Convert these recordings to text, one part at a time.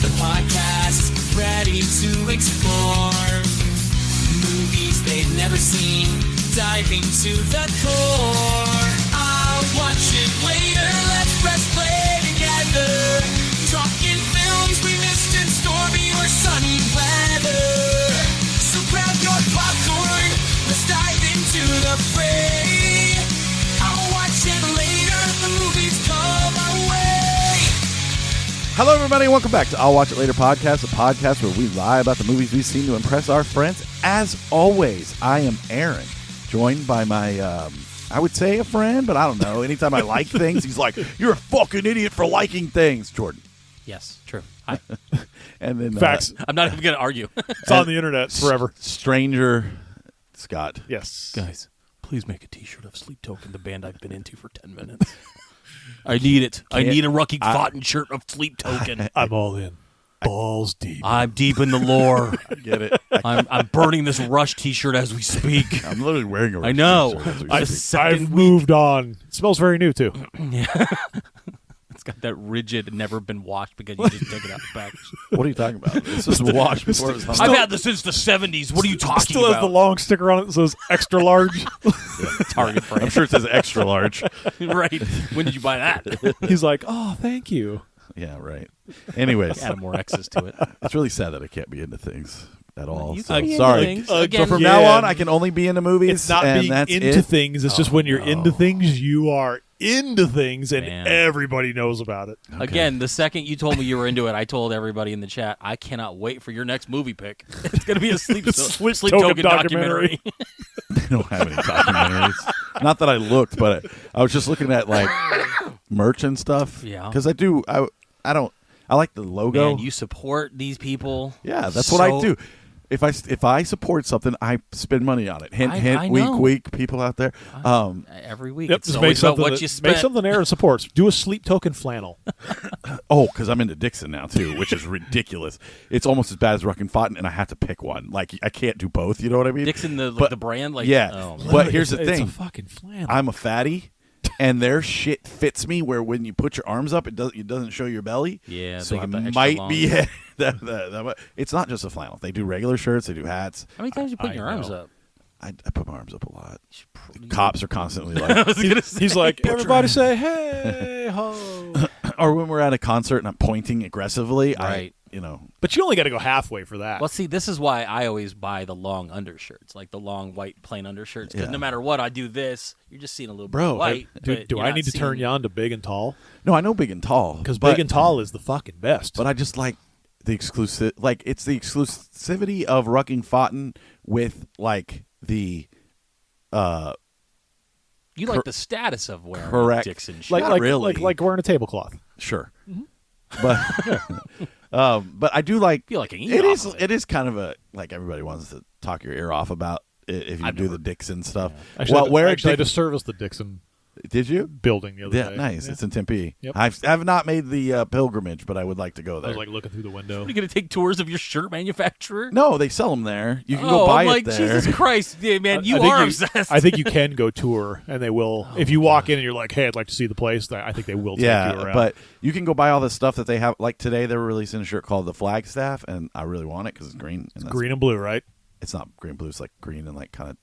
the podcast, ready to explore movies they've never seen, diving to the core. I'll watch it later, let's press play together. Talking films we missed in stormy or sunny weather. So grab your popcorn, let's dive into the fray. I'll watch it later, the movies come our way. Hello, everybody, and welcome back to I'll Watch It Later podcast, a podcast where we lie about the movies we've seen to impress our friends. As always, I am Aaron, joined by my, I would say a friend, but I don't know. Anytime I like things, he's like, "You're a fucking idiot for liking things," Jordan. Yes, true. Hi. And then Facts. I'm not even going to argue. It's on the internet forever. Stranger Scott. Yes. Guys, please make a t-shirt of Sleep Token, the band I've been into for 10 minutes. I need it. I need a Rocky Cotton shirt of Sleep Token. I'm all in. Balls deep. I'm deep in the lore. I get it. I'm burning this Rush t-shirt as we speak. I'm literally wearing a I know. t-shirt as we speak. I've moved on. It smells very new, too. It's got that rigid, never been washed because you just took it out the package. What are you talking about? This was washed before it was hung. I've had this since the 70s. What are you talking Still about? has the long sticker on it that says extra large. Target brand. I'm sure it says extra large. Right. When did you buy that? He's like, oh, thank you. Yeah, right. Anyways, Add more X's to it. it's really sad that I can't be into things at all. You So can be into sorry. things. So Again, from Yeah. now on, I can only be into movies. It's not and being that's into it. things. It's just when you're into things, you are into things, and Man. everybody knows about it. Again, the second you told me you were into it, I told everybody in the chat, I cannot wait for your next movie pick. It's going to be a sleep token documentary. They don't have any documentaries. Not that I looked, but I was just looking at like merch and stuff. Yeah. Because I like the logo. Man, you support these people. Yeah, that's what I so- do. If I support something, I spend money on it. Hint, I hint, know. week, people out there. Every week. Yep, It's just always about what that- you spent. Make something Aaron supports. Do a sleep token flannel. Oh, because I'm into Dixon now too, which is ridiculous. It's almost as bad as Ruck and Fountain, and I have to pick one. Like I can't do both. You know what I mean? Dixon, the But- brand? Like, yeah. Oh, man. But here's the It's thing. a fucking flannel. I'm a fatty, and their shit fits me where when you put your arms up, it doesn't show your belly. Yeah, so they got the it extra might long. be. It's not just a flannel. They do regular shirts. They do hats. How many times you put I your arms know. up? I put my arms up a lot. You should probably- Cops are constantly I like, was gonna say. He's like, everybody say, hey, ho. or when we're at a concert and I'm pointing aggressively, Right. But you only got to go halfway for that. Well, see, this is why I always buy the long undershirts, like the long white plain undershirts. Because Yeah. no matter what I do this, you're just seeing a little bit Bro, of white. do but do you're I not need to turn seeing- you on to big and tall? no, I know big and tall Because but- big and tall is the fucking best. But I just like the exclusive, like it's the exclusivity of Rucking Fountain with like the, You like the status of wearing correct. Dixon shit. like Not like, really. like wearing a tablecloth. sure, but I do like. feel like an It is. off of it. It is kind of a like everybody wants to talk your ear off about if you I've do never- the Dixon stuff. Actually, where I just did, serviced the Dixon did you? building the other Yeah, day. nice. Yeah. It's in Tempe. Yep. I've not made the pilgrimage, but I would like to go I there. was like looking through the window. Are you going to take tours of your shirt manufacturer? no, they sell them there. You can Oh, go buy I'm like, it there. Jesus Christ, yeah, man, you I think are obsessed. I think you can go tour, and they will. if you walk in and you're like, "Hey, I'd like to see the place," I think they will take you Yeah, around. but you can go buy all the stuff that they have. Like today, they were releasing a shirt called the Flagstaff, and I really want it because it's green. And that's- green and blue, right? It's not green and blue. It's like green and like kind of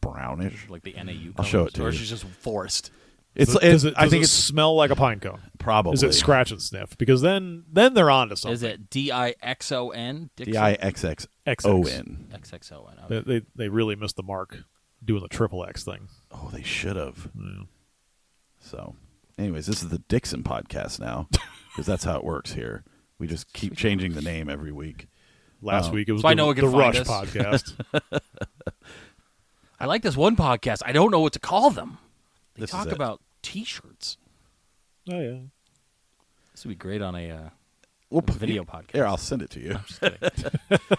brownish. like the NAU. I'll show it to Or you. is it just forest? It's. Does it, I think does it it's smell like a pine cone? probably. Is it scratch and sniff? Because then they're on to something. Is it Dixon? DIXXON? XXON. They really missed the mark doing the triple X thing. Oh, they should have. So, anyways, this is the Dixon podcast now because that's how it works here. We just keep changing the name every week. Last week it was So I know it the can find Rush us. podcast. I like this one podcast. I don't know what to call them. They This is talk it. about T-shirts. Oh yeah. This would be great on a We'll video podcast. Here, I'll send it to you. Just kidding.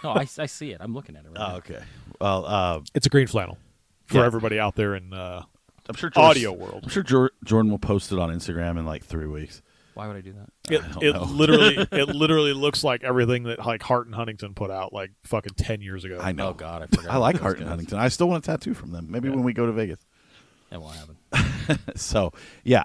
No, I see it. I'm looking at it right now. Oh, okay. Well, It's a green flannel for Yeah. everybody out there in I'm sure audio world. I'm sure Jordan will post it on Instagram in like 3 weeks. Why would I do that? It know. literally looks like everything that like Hart and Huntington put out like fucking 10 years ago. I know. Oh God, I forgot. I like about Hart those and guys. Huntington. I still want a tattoo from them. Maybe when we go to Vegas. That won't happen. So yeah,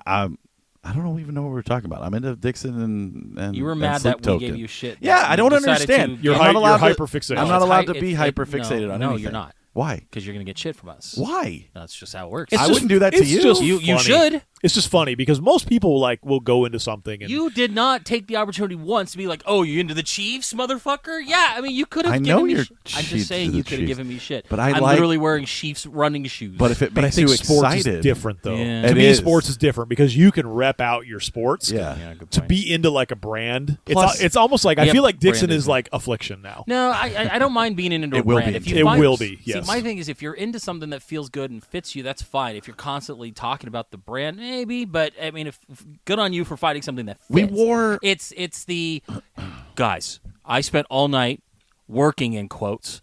I don't even know what we're talking about. I'm into Dixon and You were and mad Sleep that we Token. gave you shit. Yeah, that I you don't decided understand. to You're, get- I'm not allowed to- hyper fixated. I'm No, not it's allowed hy- to be it- hyper-fixated on no, anything. you're not. Why? Because you're going to get shit from us. Why? That's just how it works. It's I just- wouldn't do that to it's you. just You funny. should. It's just funny because most people will go into something and You did not take the opportunity once to be like, "Oh, you into the Chiefs, motherfucker?" Yeah, I mean, you could have. I know given me you're I'm Chiefs just saying to the you could have Chiefs. given me shit. But I'm literally wearing Chiefs running shoes. But if it But I makes think you sports excited, is different, though. Yeah. To It me, is. sports is different because you can rep out your sports. Yeah. good To point. be into like a brand, Plus- it's almost like I Yeah, feel like Dixon brand is is- like Affliction now. No, I don't mind being into a It will brand. be. If you It find, will be, yes. See, my thing is, if you're into something that feels good and fits you, that's fine. If you're constantly talking about the brand, maybe. But I mean, if good on you for finding something that fits. We wore- It's the guys. I spent all night working in quotes,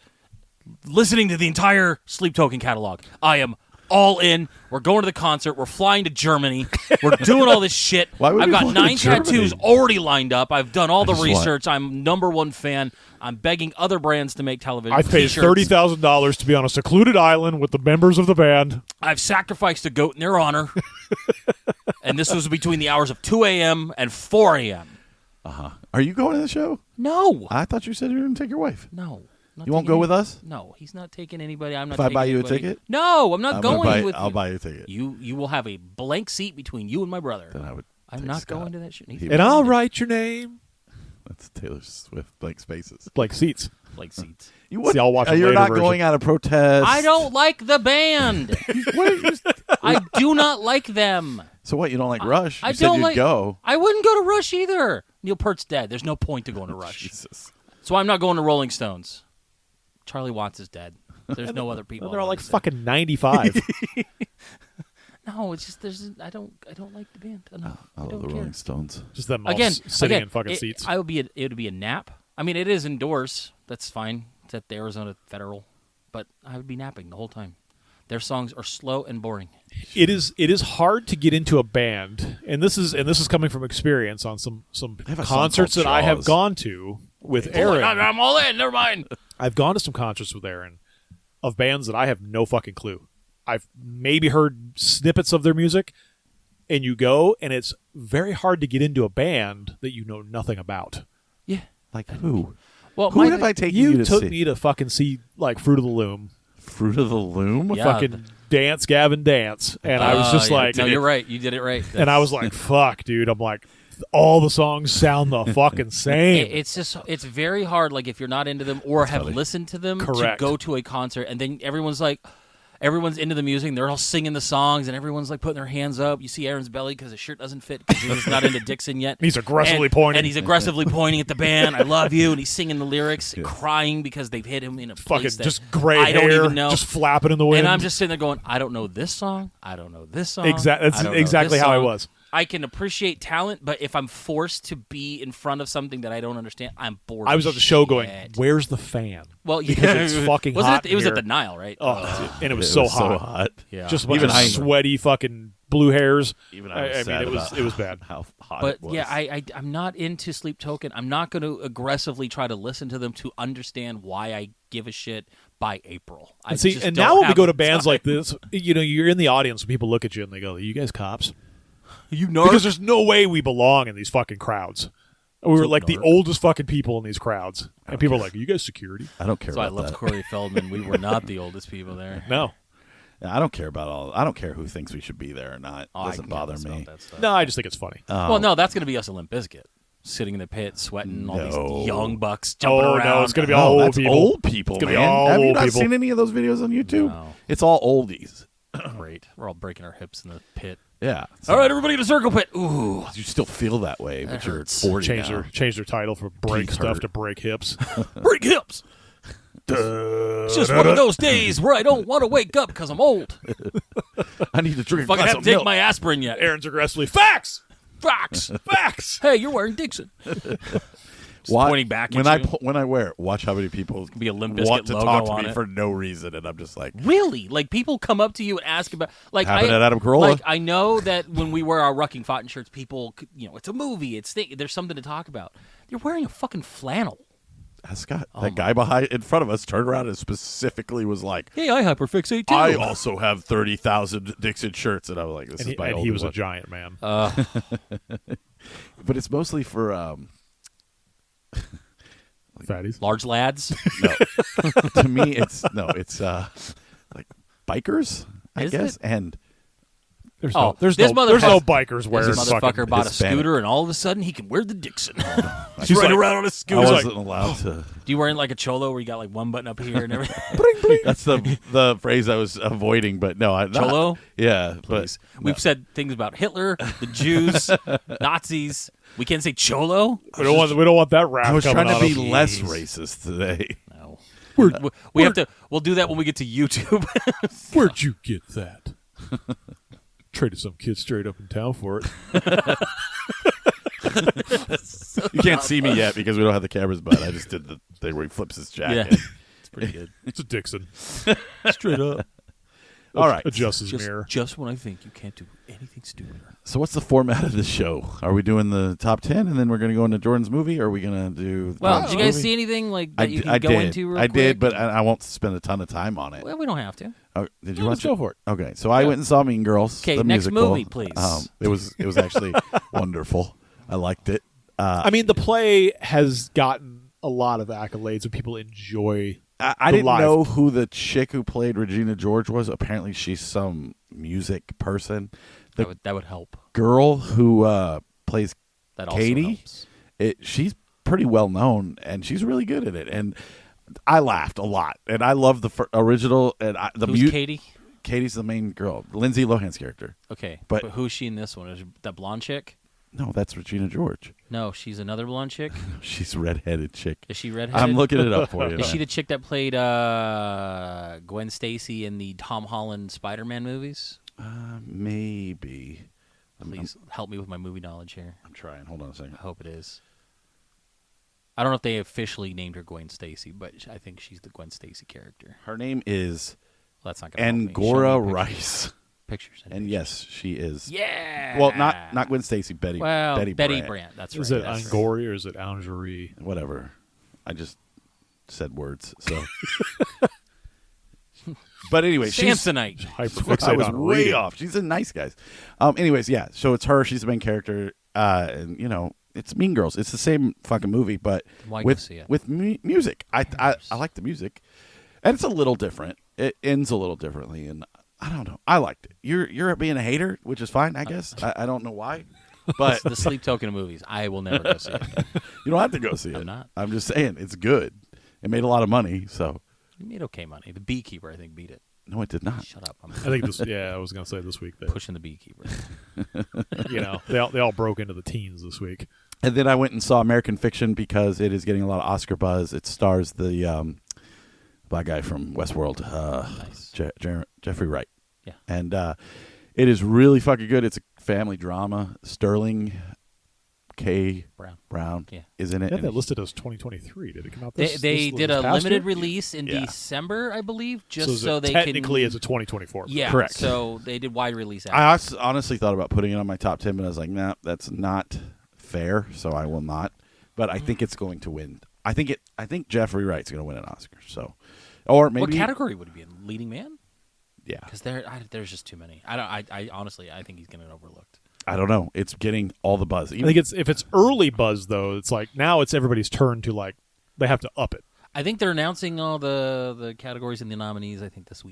listening to the entire Sleep Token catalog. I am all in. We're going to the concert. We're flying to Germany. We're doing all this shit. Why would I've we got fly to 9 Germany? tattoos already lined up. I've done all the just want- research. I'm #1 fan. I'm begging other brands to make television. I paid t-shirts. $30,000 to be on a secluded island with the members of the band. I've sacrificed a goat in their honor. And this was between the hours of 2 a.m. and 4 a.m. Are you going to the show? No. I thought you said you were going to take your wife. No. Not You won't taking go with us? No, he's not taking anybody. I'm not If I taking buy you a anybody. ticket? No, I'm not I'm gonna going with I'll you. buy you a ticket. You will have a blank seat between you and my brother. Then I would. I'm take not Scott. going to that shit. He- And I'll write your name. That's Taylor Swift, blank spaces. Like seats. Blank seats. You See, I'll watch a You're later not version. going out of protest. I don't like the band. I do not like them. So what? You don't like Rush? You I said don't you'd like. go. I wouldn't go to Rush either. Neil Peart's dead. There's no point to going to Rush. Jesus. So I'm not going to Rolling Stones. Charlie Watts is dead. There's no other people. They're all I like wanna see. fucking 95. No, it's just I don't like the band enough. I I love don't the care. Rolling Stones. Just them all Again, sitting again, in fucking it, seats. It would be a nap. I mean, it is indoors. That's fine. It's at the Arizona Federal, but I would be napping the whole time. Their songs are slow and boring. It is hard to get into a band, and this is coming from experience on some have a song concerts called that I have Jaws. gone to with Oh my Aaron. God, I'm all in. Never mind. I've gone to some concerts with Aaron of bands that I have no fucking clue. I've maybe heard snippets of their music, and you go, and it's very hard to get into a band that you know nothing about. Yeah. Like who? Well, Who have I taken you to took see? me to fucking see like Fruit of the Loom, Fruit of the Loom? Yeah. fucking Dance Gavin Dance, and I was just yeah. like, no, you're right. You did it right. and I was like, fuck, dude. I'm like, all the songs sound the fucking same. It's just it's very hard. Like if you're not into them or have listened to them Correct. to go to a concert, and then everyone's into the music. And they're all singing the songs, and everyone's like putting their hands up. You see Aaron's belly because his shirt doesn't fit because he's not into Dixon yet. He's aggressively And- pointing. and he's aggressively pointing at the band. I love you, and he's singing the lyrics, crying because they've hit him in a fucking place that just gray I don't hair, even know. just flapping in the wind. And I'm just sitting there going, I don't know this song. I don't know this song. Exactly. That's I don't know exactly this how I song. was. I can appreciate talent, but if I'm forced to be in front of something that I don't understand, I'm bored. I was as at the show going, shit. "Where's the fan?" Well, yeah. because it's fucking Wasn't hot it? It was in at the here. Nile, right? Oh, and it was It so was hot. so hot. Yeah. Just a bunch Even of I- sweaty fucking blue hairs. Even I was mean, sad it was about it was bad. How hot But it was. yeah, I'm not into Sleep Token. I'm not going to aggressively try to listen to them to understand why I give a shit by April. I And see, just and don't now when we have go to the bands time. like this, you know, you're in the audience and people look at you and they go, "Are you guys cops?" you know, Because there's no way we belong in these fucking crowds. We were like the oldest fucking people in these crowds, and people are like, "Are you guys security?" I don't care so I about loved that. Corey Feldman. We were not the oldest people there. No, I don't care about all. I don't care who thinks we should be there or not. Oh, I Doesn't can care bother less me. about that stuff. no, I just think it's funny. Well, no, that's going to be us at Limp Bizkit, sitting in the pit, sweating, all No. these young bucks jumping Oh around. no, it's gonna be No, all old that's people. old people, It's gonna be man. all Have you old not people. seen any of those videos on YouTube? No. It's all oldies. Great. We're all breaking our hips in the pit. Yeah. All right, everybody in a circle pit. Ooh. You still feel that way, but That you're hurts. 40 Change now. their title for break Teeth stuff hurt. to break hips. Break hips. It's just one of those days where I don't want to wake up because I'm old. I need to drink a Fucking glass haven't of taken milk. my aspirin yet. Aaron's aggressively facts. Facts. Facts. Hey, you're wearing Dixon. Just Why- pointing back when at I you. when I wear it, watch how many people Be a Limp Bizkit want to logo talk to on me it. for no reason, and I'm just like, Really? Like people come up to you and ask about like Happened at Adam Carolla. Like I know that when we wear our Rucking Fountain shirts, people, it's a movie. There's something to talk about. You're wearing a fucking flannel. Scott. Oh That guy behind in front of us turned around and specifically was like, Hey, I hyperfixate too. I also have 30,000 Dixon shirts. And I was like, this is my and only he was one. a giant man. But it's mostly for Fatties. large lads. no. To me, it's like bikers, I Is guess, it? and There's Oh, there's this no there's no motherfucker- bikers wearing This motherfucker fucking. bought a Hispanic. scooter, and all of a sudden he can wear the Dixon. She's He's riding like- around on a I scooter. wasn't allowed to. Do you wearing like a cholo where you got like one button up here and everything? That's the phrase I was avoiding, but no, I not, Cholo? Yeah, Please. but We've said things about Hitler, the Jews, Nazis. We can't say cholo. we don't want that rap. I was coming trying to out be of- less racist today. No. We have to. We'll do that when we get to YouTube. Where'd you get that? Traded some kid straight up in town for it. You can't see me yet because we don't have the cameras, but I just did the thing where he flips his jacket. Yeah. It's pretty good. It's a Dixon. Straight up. All right. Adjust his mirror. Just when I think you can't do anything stupider. So what's the format of the show? Are we doing the top 10 and then we're going to go into Jordan's movie, or are we going to do the Well, Jordan's did you guys movie? see anything like that you can I go did. into real I quick? did, but I won't spend a ton of time on it. Well, we don't have to. Oh, did you No, watch let's it? go for it. Okay, so I went and saw Mean Girls. 'Kay, the next musical. movie, please. It was actually wonderful. I liked it. I mean, the play has gotten a lot of accolades, and people enjoy. I the didn't live- know who the chick who played Regina George was. Apparently, she's some music person. The That would help. girl who plays That also Katie, helps. she's pretty well known, and she's really good at it. And I laughed a lot, and I love the original. And Who's Katie? Katie's the main girl, Lindsay Lohan's character. Okay, But- but who's she in this one? Is that blonde chick? No, that's Regina George. No, she's another blonde chick. She's a redheaded chick. Is she redheaded? I'm looking it up for you. Is she the chick that played Gwen Stacy in the Tom Holland Spider-Man movies? Maybe. Please help me with my movie knowledge here. I'm trying. Hold on a second. I hope it is. I don't know if they officially named her Gwen Stacy, but I think she's the Gwen Stacy character. Her name is Well, that's not going to Angora Rice. Pictures. And yes, she is. Yeah. Well, not Gwen Stacy. Betty. Well, Betty Betty Brant. Brant. That's right. Is it that's right. Angori or is it Angerie? Whatever. I just said words. So. But anyway, Samsonite. Hyperfixate I was on way reading. off. She's a nice guy. Anyways, yeah. So it's her. She's the main character. And it's Mean Girls. It's the same fucking movie, but Why go with see it? with music. I like the music, and it's a little different. It ends a little differently, and I don't know. I liked it. You're being a hater, which is fine, I guess. I don't know why, but It's the Sleep Token of movies. I will never go see it. you don't have to go see it. I'm not. I'm just saying it's good. It made a lot of money, so You made okay money. The Beekeeper, I think, beat it. no, it did not. Shut up. I'm I think this. Yeah, I was gonna say this week that pushing the Beekeeper. they all broke into the teens this week. And then I went and saw American Fiction because it is getting a lot of Oscar buzz. It stars the black guy from Westworld, Nice. Jeffrey Wright. Yeah. And it is really fucking good. It's a family drama. Sterling K. Brown Yeah. is in it. They had and that listed as 2023. Did it come out? They This, they this did a past limited year? release in Yeah. December, I believe, just So, so they technically can. it's a 2024. Yeah, Correct. So they did wide release. I honestly thought about putting it on my top 10, but I was like, nah, that's not fair, so I will not. But I think it's going to win. I think Jeffrey Wright's going to win an Oscar. So, or maybe What category would it be in? Leading man? Yeah, Because there's just too many. I honestly think he's getting overlooked. I don't know. It's getting all the buzz. I think if it's early buzz though, it's like now it's everybody's turn to like they have to up it. I think they're announcing all the categories and the nominees. I think this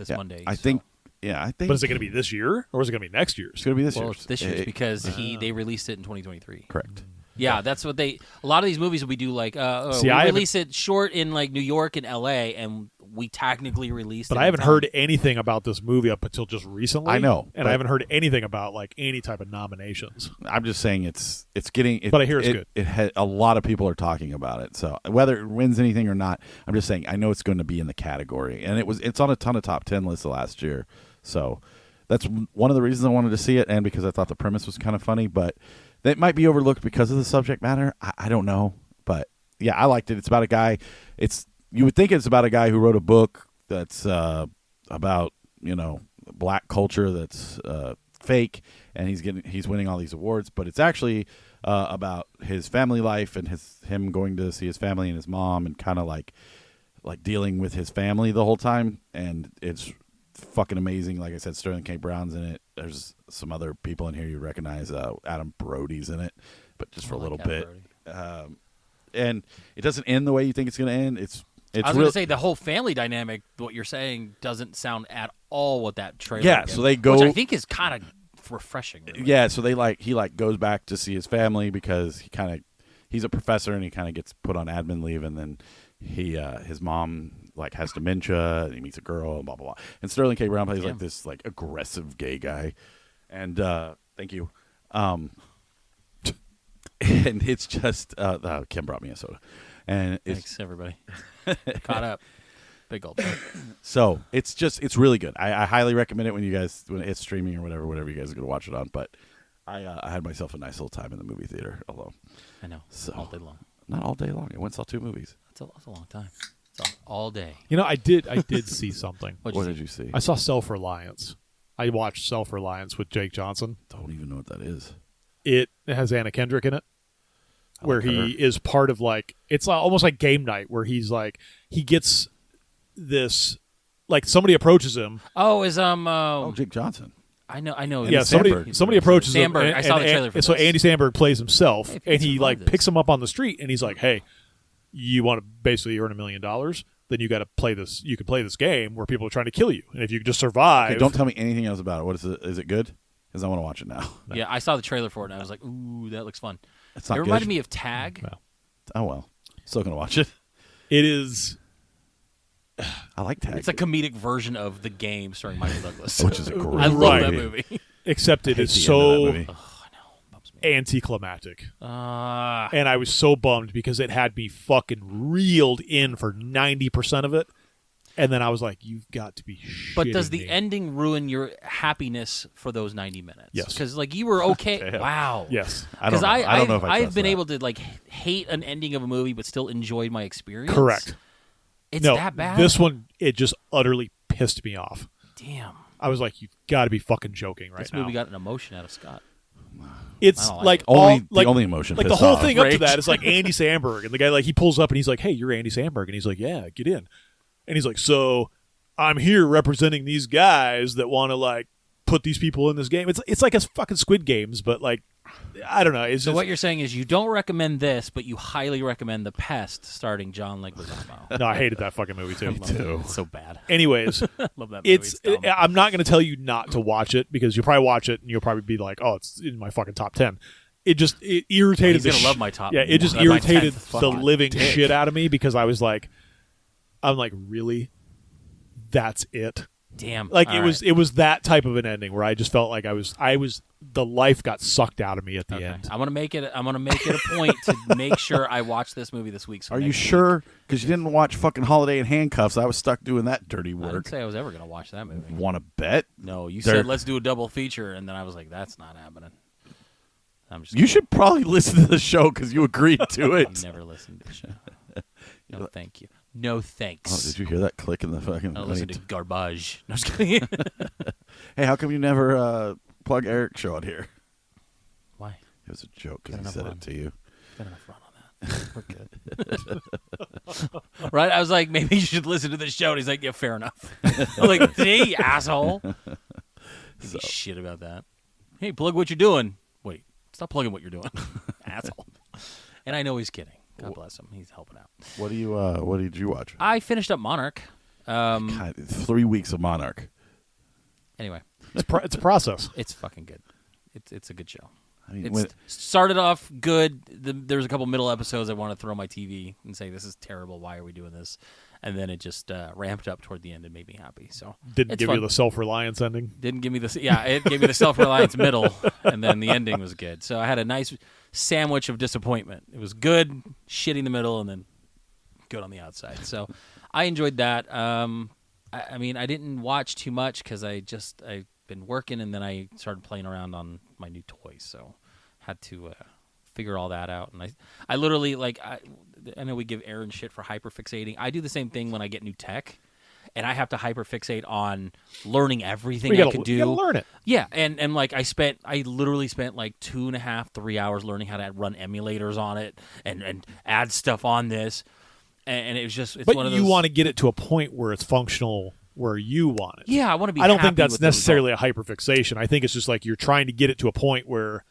Yeah, Monday. I so- think. Yeah, I think. But is it going to be this year or is it going to be next year's? It's going to be this Well, year. it's this year's because they released it in 2023. Correct. Yeah, that's what they. A lot of these movies we do like. See, we I haven't- release it short in like New York and L.A. and we technically released. But it I in haven't time. heard anything about this movie up until just recently. I know, and but- I haven't heard anything about like any type of nominations. I'm just saying it's getting. But I hear it's good. A lot of people are talking about it. So whether it wins anything or not, I'm just saying I know it's going to be in the category, and it's on a ton of top 10 lists last year. So that's one of the reasons I wanted to see it, and because I thought the premise was kind of funny. But that might be overlooked because of the subject matter. I don't know, but yeah, I liked it. It's about a guy. You would think it's about a guy who wrote a book that's about black culture that's fake, and he's winning all these awards, but it's actually about his family life and him going to see his family and his mom and kind of like dealing with his family the whole time. And it's fucking amazing. Like I said, Sterling K. Brown's in it. There's some other people in here you recognize. Adam Brody's in it, but just for a little bit. And it doesn't end the way you think it's going to end. I was going to say the whole family dynamic. What you're saying doesn't sound at all what that trailer. Yeah, gives, so they go, which I think is kind of refreshing. Really. Yeah, so he goes back to see his family because he's a professor and he kind of gets put on admin leave, and then his mom like has dementia and he meets a girl and blah blah blah. And Sterling K. Brown plays like this like aggressive gay guy, and thank you. And it's just Kim brought me a soda, and Thanks everybody. Caught up. Big old. So it's really good. I highly recommend it when it's streaming or whatever you guys are going to watch it on. But I had myself a nice little time in the movie theater alone. I know. So, all day long. Not all day long. I went and saw 2 movies. That's a long time. It's all day. You know, I did see something. What did you see? I saw Self-Reliance. I watched Self-Reliance with Jake Johnson. Don't even know what that is. It has Anna Kendrick in it, where like he is part of like it's almost like Game Night, where he gets this like somebody approaches him. Oh, is Jake Johnson. I know. Yeah, Sandberg. somebody approaches him. Sandberg. I saw the trailer for so this. Andy Sandberg plays himself, Hey, and he some like fun with picks him up on the street, and he's like, "Hey, you want to basically earn $1 million? Then you got to play this. You can play this game where people are trying to kill you, and if you can just survive, Okay, don't tell me anything else about it. What is it? Is it good? Because I want to watch it now. Yeah, I saw the trailer for it, and I was like, "Ooh, that looks fun." It's not It reminded good. me of Tag. No. Oh well, still gonna watch it. It is. I like Tag. It's a comedic version of the game starring Michael Douglas, which is a great I love that movie. movie. Except it I hate is the end of that so movie. Bumps me. anticlimactic. Ah, And I was so bummed because it had me fucking reeled in for 90% of it. And then I was like, you've got to be shitting but does the me. ending ruin your happiness for those 90 minutes? Yes. Because like you were okay. Damn. Wow. Yes. I don't Because know. I don't know if I I've trust been that. able to like hate an ending of a movie but still enjoy my experience. Correct. It's No, that bad. this one, it just utterly pissed me off. Damn. I was like, you've got to be fucking joking right This now. movie got an emotion out of Scott. It's I don't like like it. Only all, like, the only emotion. like the pissed whole off. thing up to Rage. that is like Andy Samberg, and the guy like he pulls up and he's like, "Hey, you're Andy Samberg," and he's like, "Yeah, get in," and he's like, "So I'm here representing these guys that want to like put these people in this game." It's like a fucking Squid Games, but like I don't know. It's So just, what you're saying is you don't recommend this, but you highly recommend The Pest starring John Leguizamo. no, I hated that fucking movie too. too. It's so bad. Anyways, Love that movie. it's dumb. I'm not going to tell you not to watch it because you'll probably watch it and you'll probably be like, "Oh, it's in my fucking top 10." It irritated. He's gonna love my top. Yeah, it just my irritated 10th the fucking living dick. shit out of me because I'm like, really? That's it? Damn. Like All it was that type of an ending where I just felt like I was the life got sucked out of me at the Okay. end. I'm gonna make it a point to make sure I watch this movie this week. So Are you next week- sure? Because you didn't watch fucking Holiday in Handcuffs. I was stuck doing that dirty I didn't work. say I was ever gonna watch that movie. Want to bet? No, you There- said let's do a double feature, and then I was like, that's not happening. I'm just. You should probably listen to the show because you agreed to You it. never listened to the show. No, thank you. No thanks. Oh, did you hear that click in the fucking? I don't listen to garbage. No, I'm just kidding. Hey, how come you never plug Eric's show out here? Why? It was a joke because Got he enough said run. it to you. Got enough run on that. We're good. Right? I was like, maybe you should listen to the show. And he's like, yeah, fair enough. I'm like, hey, asshole. Give me shit about that. Hey, plug what you're doing. Wait, stop plugging what you're doing, asshole. And I know he's kidding. God bless him. He's helping out. What do you? What did you watch? I finished up Monarch. God, 3 weeks of Monarch. Anyway, It's a process. it's fucking good. It's a good show. I mean, It's when, started off good. There's a couple middle episodes I want to throw on my TV and say, this is terrible. Why are we doing this? And then it just ramped up toward the end and made me happy. So Didn't it's give fun. you the self-reliance ending. Didn't give me the it gave me the self-reliance middle, and then the ending was good. So I had a nice sandwich of disappointment. It was good, shitty in the middle, and then good on the outside. So I enjoyed that. I mean, I didn't watch too much because I've been working, and then I started playing around on my new toys. So had to figure all that out. And I literally I know we give Aaron shit for hyperfixating. I do the same thing when I get new tech. and I have to hyperfixate on learning everything You I gotta- could do. You gotta learn it. Yeah, and like I literally spent like 2.5, 3 hours learning how to run emulators on it and add stuff on this, and it was just it's But one of those. you want to get it to a point where it's functional, where you want it. Yeah, I want to be. I don't happy think that's with the necessarily a hyperfixation. I think it's just like you're trying to get it to a point where,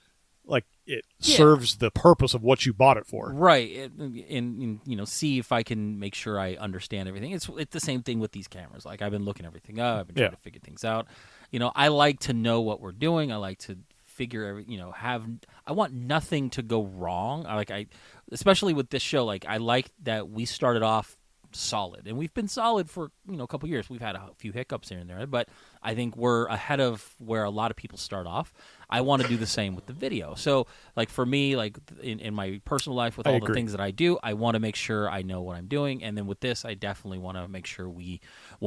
like, it serves the purpose of what you bought it for. Right, and see if I can make sure I understand everything. It's the same thing with these cameras. Like I've been looking everything up. I've been trying to figure things out. I like to know what we're doing. I like to figure I want nothing to go wrong. Especially with this show. Like I like that we started off solid, and we've been solid for a couple years. We've had a few hiccups here and there, but I think we're ahead of where a lot of people start off. I want to do the same with the video. So like for me, like in my personal life with all the things that I do, I want to make sure I know what I'm doing. And then with this, I definitely want to make sure when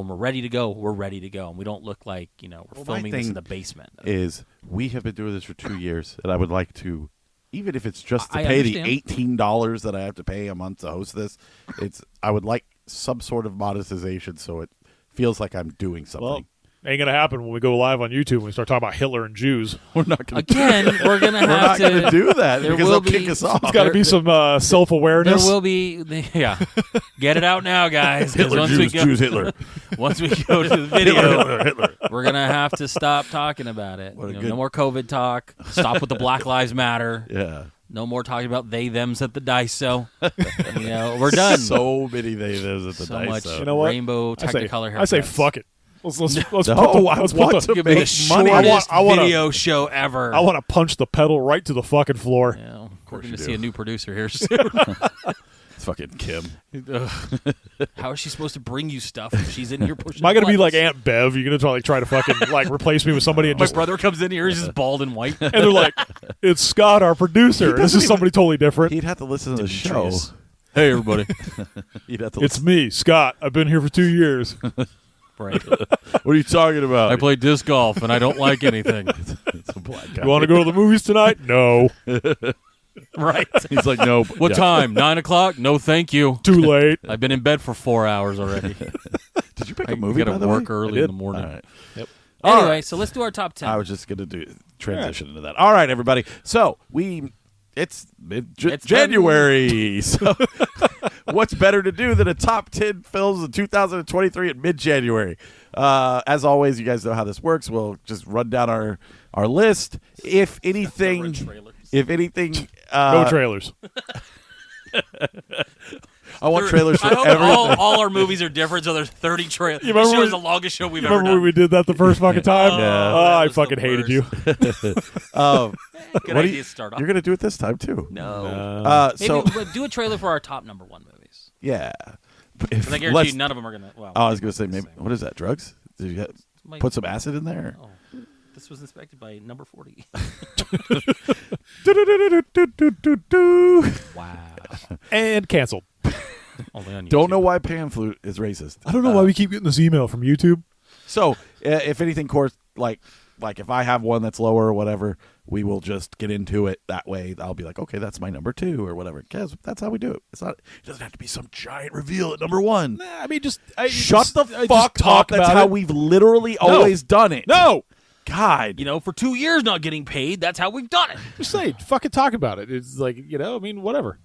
we're ready to go, we're ready to go, and we don't look like we're filming this in the basement. Is we have been doing this for 2 years, and I would like to, even if it's just to I pay understand. the $18 that I have to pay a month to host this, I would like some sort of monetization so it feels like I'm doing something. Well, ain't gonna happen when we go live on YouTube and we start talking about Hitler and Jews. We're not going Again, we're gonna we're have not to going to do that there because will they'll kick be- us off. It's got to be some There self-awareness. will be, get it out now, guys. 'cause Hitler, once Jews, we go, Jews, Hitler. once we go to the video, Hitler. we're gonna have to stop talking about it. What a good- No more COVID talk. Stop with the Black Lives Matter. Yeah. No more talking about they thems at the Daiso. We're done. So many they those at the So dice. much So. You know what? rainbow I say, Technicolor haircuts. I say fuck it. Let's No, put I let's want put to the, Give me the make money. shortest I wanna- video show ever. I want to punch the pedal right to the fucking floor. We're course going you to do. see a new producer here soon. It's fucking Kim. How is she supposed to bring you stuff if she's in here pushing Am I going to be like buttons? Aunt Bev? You're going to try to fucking like replace me with somebody and My just brother comes in here, he's just bald and white. and they're like, it's Scott, our producer. This is somebody totally different. He'd have to listen to the show. Demetrius. Hey, everybody. He'd have to It's me, Scott. I've been here for 2 years. Right. What are you talking about? I play disc golf and I don't like anything. It's a black guy. You want to go to the movies tonight? No. Right. He's like, no. What yeah. time? 9 o'clock? No, thank you. Too late. I've been in bed for 4 hours already. Did you pick I a movie? got by to the work way? early I in did. the morning. All right. Yep. All Anyway, right. so let's do our top 10. I was just going to transition into that. All right, everybody. So it's It's January. So what's better to do than a top 10 films of 2023 in mid-January? As always, you guys know how this works. We'll just run down our list. If anything, No trailers. I want trailers for I hope everything. all our movies are different, so there's 30 trailers. You remember This show when- is the longest show we've You ever remember when done. we did that the first fucking time? Yeah. Oh, that I was the fucking hated you. Good What do idea you- to start off. You're going to do it this time too. No. Maybe So we'll do a trailer for our top number 1 movies. yeah. If, 'Cause I guarantee you none of them are going to. Well, I was going to say maybe. What is that? Drugs? Did you put some acid in there? Oh, this was inspected by number 40. Wow. And canceled. Only on Don't YouTube. know why pan flute is racist. I don't know why we keep getting this email from YouTube. So, if anything, course, like if I have one that's lower or whatever, we will just get into it that way. I'll be like, okay, that's my number 2 or whatever. Because that's how we do it. It doesn't have to be some giant reveal at number 1. I mean, Shut the fuck up. That's how we've literally always done it. No. God. For 2 years not getting paid, that's how we've done it. Just say, fucking talk about it. It's like, I mean, whatever.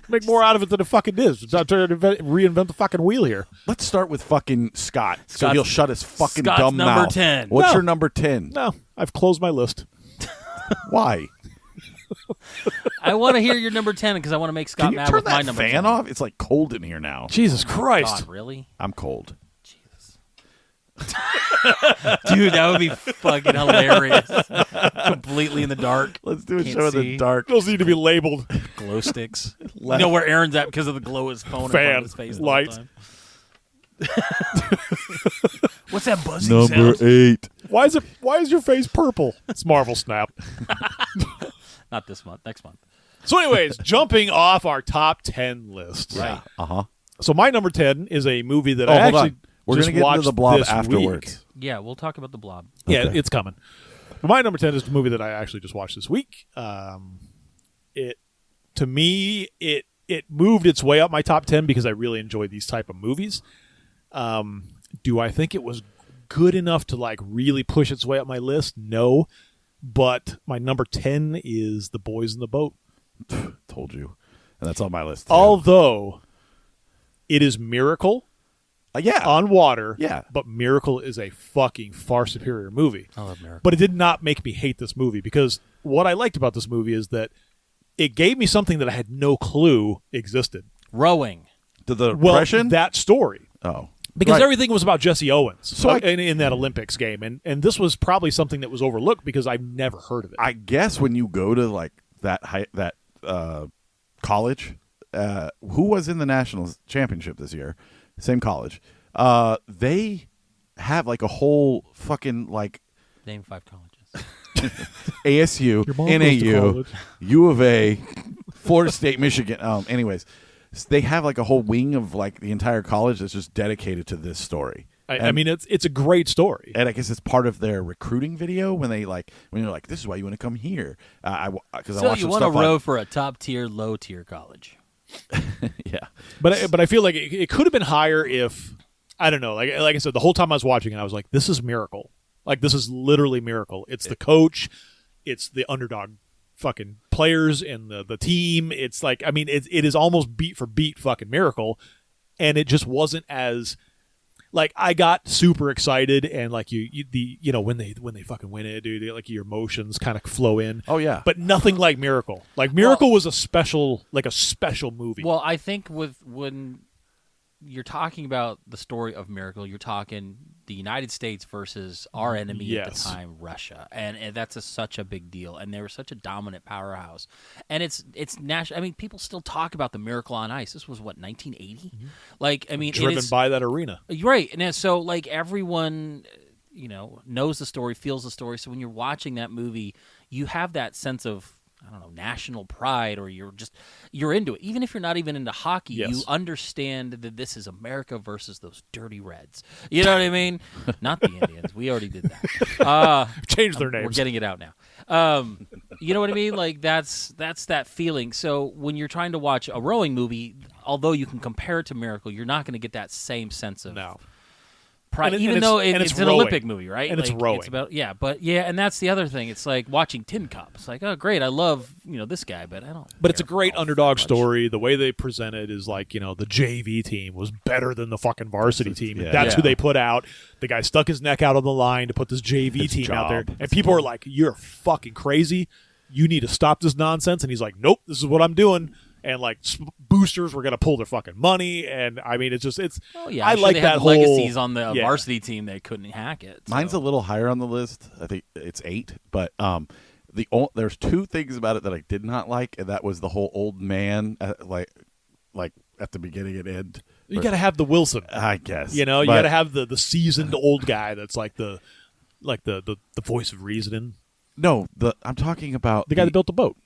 Make more out of it than it fucking is. It's not trying to reinvent the fucking wheel here. Let's start with fucking Scott. So Scott's- he'll shut his fucking Scott's dumb number mouth. 10. What's No. your number 10? No, I've closed my list. Why? I want to hear your number 10 because I want to make Scott Can you mad turn with my that number fan 10. off? It's like cold in here now. Jesus Christ. God, really? I'm cold. Jesus. Dude, that would be fucking hilarious. Completely in the dark. Let's do a Can't show in see. the dark. Those need to be labeled. Glow sticks. You know where Aaron's at because of the glow of his phone in front Fan, of his face. light. The whole time. What's that buzzing Number sound? 8. Why is your face purple? It's Marvel Snap. Not this month. Next month. So anyways, jumping off our top 10 list. Right. Uh-huh. So my number 10 is a movie that Oh, I hold actually on. We're just going to get into watched the blob this afterwards. week. Yeah, we'll talk about the blob. Yeah, Okay. it's coming. But my number 10 is the movie that I actually just watched this week. To me, it it moved its way up my top 10 because I really enjoy these type of movies. Do I think it was good enough to like really push its way up my list? No. But my number 10 is The Boys in the Boat. Told you. And that's on my list, too. Although it is Miracle yeah. on water, Yeah. but Miracle is a fucking far superior movie. I love Miracle. But it did not make me hate this movie because what I liked about this movie is that it gave me something that I had no clue existed. Rowing. To the Well, depression? that story. Oh. Because Right. everything was about Jesse Owens So in that Olympics game. And this was probably something that was overlooked because I've never heard of it. I guess when you go to like that college, who was in the national championship this year? Same college. They have like a whole fucking like Name 5 colleges. ASU, Your mom goes to NAU, college. U of A, Florida State, Michigan. Anyways, they have like a whole wing of like the entire college that's just dedicated to this story. I mean, it's a great story. And I guess it's part of their recruiting video when you're like, this is why you want to come here. Because I So watched you some want to stuff row for a top tier, low tier college. yeah. But I feel like it could have been higher if I don't know. Like I said, the whole time I was watching it, I was like, this is Miracle. Like this is literally Miracle. It's the coach, it's the underdog fucking players and the team. It's like I mean, it is almost beat for beat fucking Miracle, and it just wasn't as. Like I got super excited and like when they fucking win it, dude, like your emotions kind of flow in. Oh yeah. But nothing like Miracle. Like Miracle was a special movie. Well, I think when you're talking about the story of Miracle, you're talking the United States versus our enemy at the Yes. time, Russia, and that's such a big deal. And they were such a dominant powerhouse, and it's national. I mean, people still talk about the Miracle on Ice. This was what 1980. Like, I mean, driven by that arena. right, and so like everyone, knows the story, feels the story. So when you're watching that movie, you have that sense of I don't know, national pride, or you're into it. Even if you're not even into hockey, Yes. you understand that this is America versus those dirty Reds. You know what I mean? Not the Indians. We already did that. Changed their names. We're getting it out now. You know what I mean? Like that's that feeling. So when you're trying to watch a rowing movie, although you can compare it to Miracle, you're not going to get that same sense of No. pride, And even though it's an rowing. Olympic movie, right? And it's rowing. It's about, and that's the other thing. It's like watching Tin Cup. It's like, oh, great, I love this guy, but I don't. But it's a care great all underdog much. story. The way they present it is like, the JV team was better than the fucking varsity team. yeah. That's Yeah. who they put out. The guy stuck his neck out on the line to put this JV team out there. job. And people are like, you're fucking crazy. You need to stop this nonsense. And he's like, nope, this is what I'm doing. And like boosters were going to pull their fucking money. And I mean, it's. Oh yeah, I I'm sure like they that had whole legacies on the yeah. varsity team that couldn't hack it. So. Mine's a little higher on the list. I think it's 8, but there's 2 things about it that I did not like, and that was the whole old man like at the beginning and end. You got to have the Wilson. I guess. You But- got to have the seasoned old guy that's like the voice of reasoning. No, I'm talking about The guy that built the boat.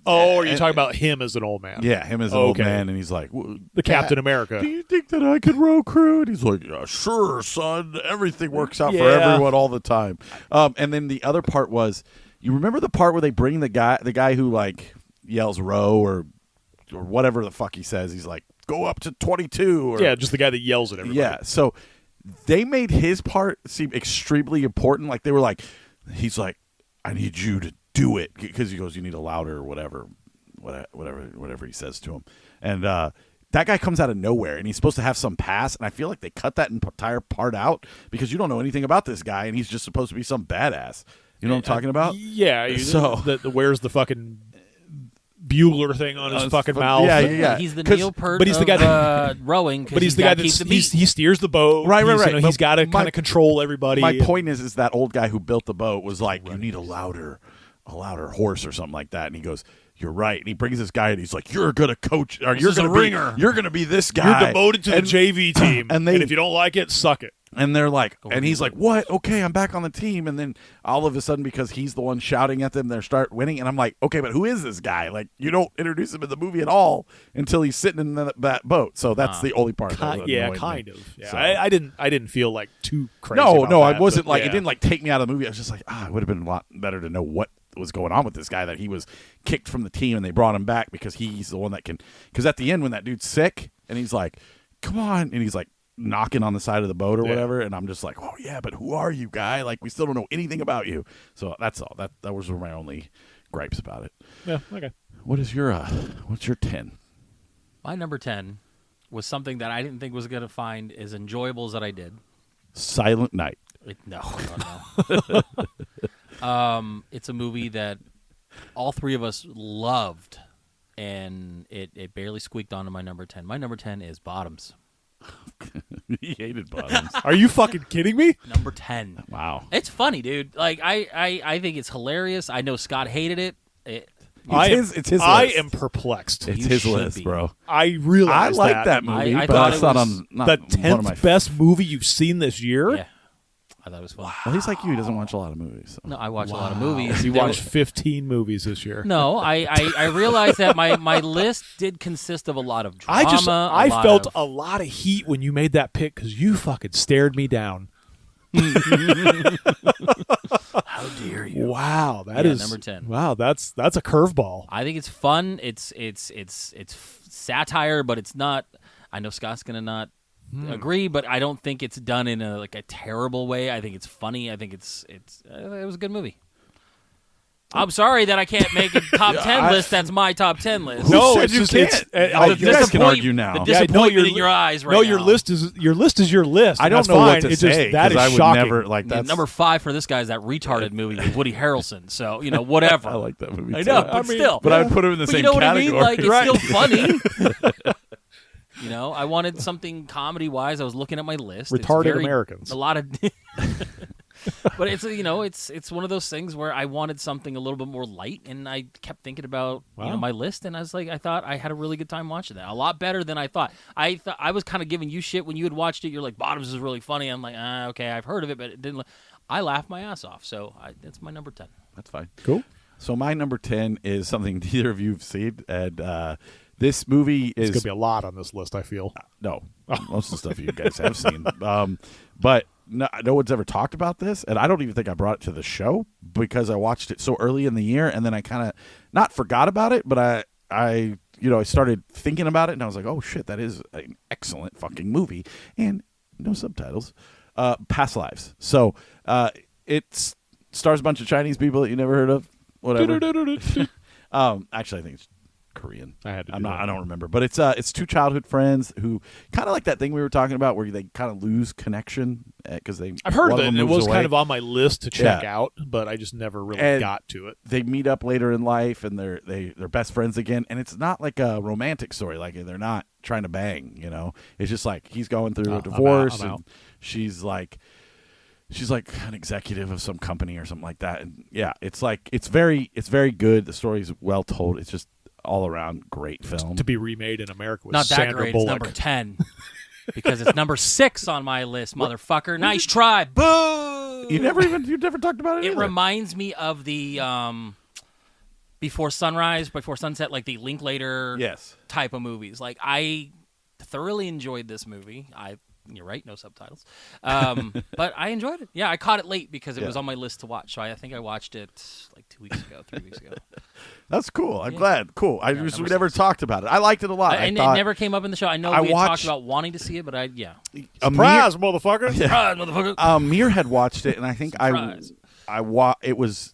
Oh, are you talking about him as an old man? Yeah, him as an old Okay. man, and he's like, The Captain "Dad, America. Do you think that I could row crew?" And he's like, "Yeah, sure, son. Everything works out for Yeah. everyone all the time." And then the other part was, you remember the part where they bring the guy who like yells row or whatever the fuck he says. He's like, "Go up to 22." Or, Yeah, just the guy that yells at everybody. yeah. So they made his part seem extremely important. Like they were like, he's like, "I need you to do it," because he goes, "You need a louder," or whatever he says to him. And that guy comes out of nowhere, and he's supposed to have some pass, and I feel like they cut that entire part out because you don't know anything about this guy, and he's just supposed to be some badass. You know what I'm talking about? Yeah. So- the wears the fucking bugler thing on his fucking mouth. Yeah. He's the 'Cause- Neil Peart but he's the guy of rowing. But he's the guy that keeps the beat. he steers the boat. Right. He's got to My- kind of control everybody. My point is that old guy who built the boat was like, "You need a louder horse or something like that," and he goes, "You're right." And he brings this guy, and he's like, "You're gonna coach, or you're is a gonna be ringer. You're gonna be this guy. You're demoted to And- the JV team, and they- if you don't like it, suck it. And they're like, and he's like, "What? Okay, I'm back on the team." And then all of a sudden, because he's the one shouting at them, they start winning. And I'm like, "Okay, but who is this guy? Like, you don't introduce him in the movie at all until he's sitting in that boat." So that's the only part. that annoyed me. Kind of. Yeah, So- I didn't feel like too crazy. No, about no, that, I wasn't but like yeah. it didn't like take me out of the movie. I was just like, it would have been a lot better to know what was going on with this guy, that he was kicked from the team and they brought him back because he's the one that can. Because at the end, when that dude's sick and he's like, "Come on," and he's like knocking on the side of the boat or whatever, and I'm just like, "Oh yeah, but who are you, guy? Like, we still don't know anything about you." So that's all. That was my only gripes about it. Yeah. Okay. What's your 10? My number 10 was something that I didn't think was going to find as enjoyable as that I did. Silent Night. No. It's a movie that all three of us loved, and it barely squeaked onto my number 10. My number 10 is Bottoms. He hated Bottoms. Are you fucking kidding me? Number 10. Wow. It's funny, dude. Like I think it's hilarious. I know Scott hated it. It's his list. I am perplexed. It's You his should list, be. bro. I realize I like that movie, I but thought it's it not was on not the one of my 10th best movie you've seen this year. Yeah. I thought it was fun. Well, he's like you. He doesn't watch a lot of movies. So. No, I watch a lot of movies. You There watched were- 15 movies this year. No, I realized that my list did consist of a lot of drama. I lot felt of, a lot of heat when you made that pick because you fucking stared me down. How dare you? Wow, that is number 10. Wow, that's a curveball. I think it's fun. It's satire, but it's not. I know Scott's gonna not agree, but I don't think it's done in a terrible way. I think it's funny. I think it was a good movie. I'm sorry that I can't make a top 10 list. That's my top 10 list. No, said it's you just can't? The You guys can disappoint- argue now. The Yeah, disappointment in your eyes right now. your list is your list. I and don't that's know fine. what to It's say just, that is I would shocking. never like Yeah, that's number 5 for this guy is that retarded movie with Woody Harrelson. So whatever. I like that movie. I too. know, but still. But I would put him in the But same you know what category. I mean? Like, it's Right. still funny. I wanted something comedy-wise. I was looking at my list. It's Retarded very- Americans. A lot of... But it's it's one of those things where I wanted something a little bit more light, and I kept thinking about my list, and I thought I had a really good time watching that. A lot better than I thought. I was kind of giving you shit when you had watched it. You're like, Bottoms is really funny. I'm like, okay, I've heard of it, but it didn't. I laughed my ass off. So that's my number 10. That's fine. Cool. So my number 10 is something neither of you have seen, and this movie There's is gonna be a lot on this list. I feel. no, most of the stuff you guys have seen, but no one's ever talked about this, and I don't even think I brought it to the show because I watched it so early in the year, and then I kind of not forgot about it, but I started thinking about it, and I was like, oh shit, that is an excellent fucking movie, and no subtitles. Past Lives. So it stars a bunch of Chinese people that you never heard of. Whatever. Actually, I think it's Korean. I I don't remember, but it's two childhood friends who kind of like that thing we were talking about, where they kind of lose connection because they. I've heard of one it. them And it moves was away. kind of on my list to check Yeah. out, but I just never really And got to it. They meet up later in life, and they're best friends again. And it's not like a romantic story. Like they're not trying to bang. It's just like he's going through a divorce, I'm out. and she's like an executive of some company or something like that. And yeah, it's very good. The story's well told. It's just all around great film. To be remade in America with Not that Sandra great. Bullock. It's number 10 because it's number 6 on my list, motherfucker. Nice try. Boo! You never talked about it. It either. reminds me of the Before Sunrise, Before Sunset, like the Linklater Yes. type of movies. Like I thoroughly enjoyed this movie. You're right, no subtitles. But I enjoyed it. Yeah, I caught it late because it was on my list to watch. So I think I watched it like 2 weeks ago, 3 weeks ago. That's cool. I'm glad. Cool. We number never talked about it. I liked it a lot. And thought, it never came up in the show. I know I we had watched- talked about wanting to see it, but Surprise, motherfucker! Surprise, motherfucker. Amir had watched it, and I think Surprise. it was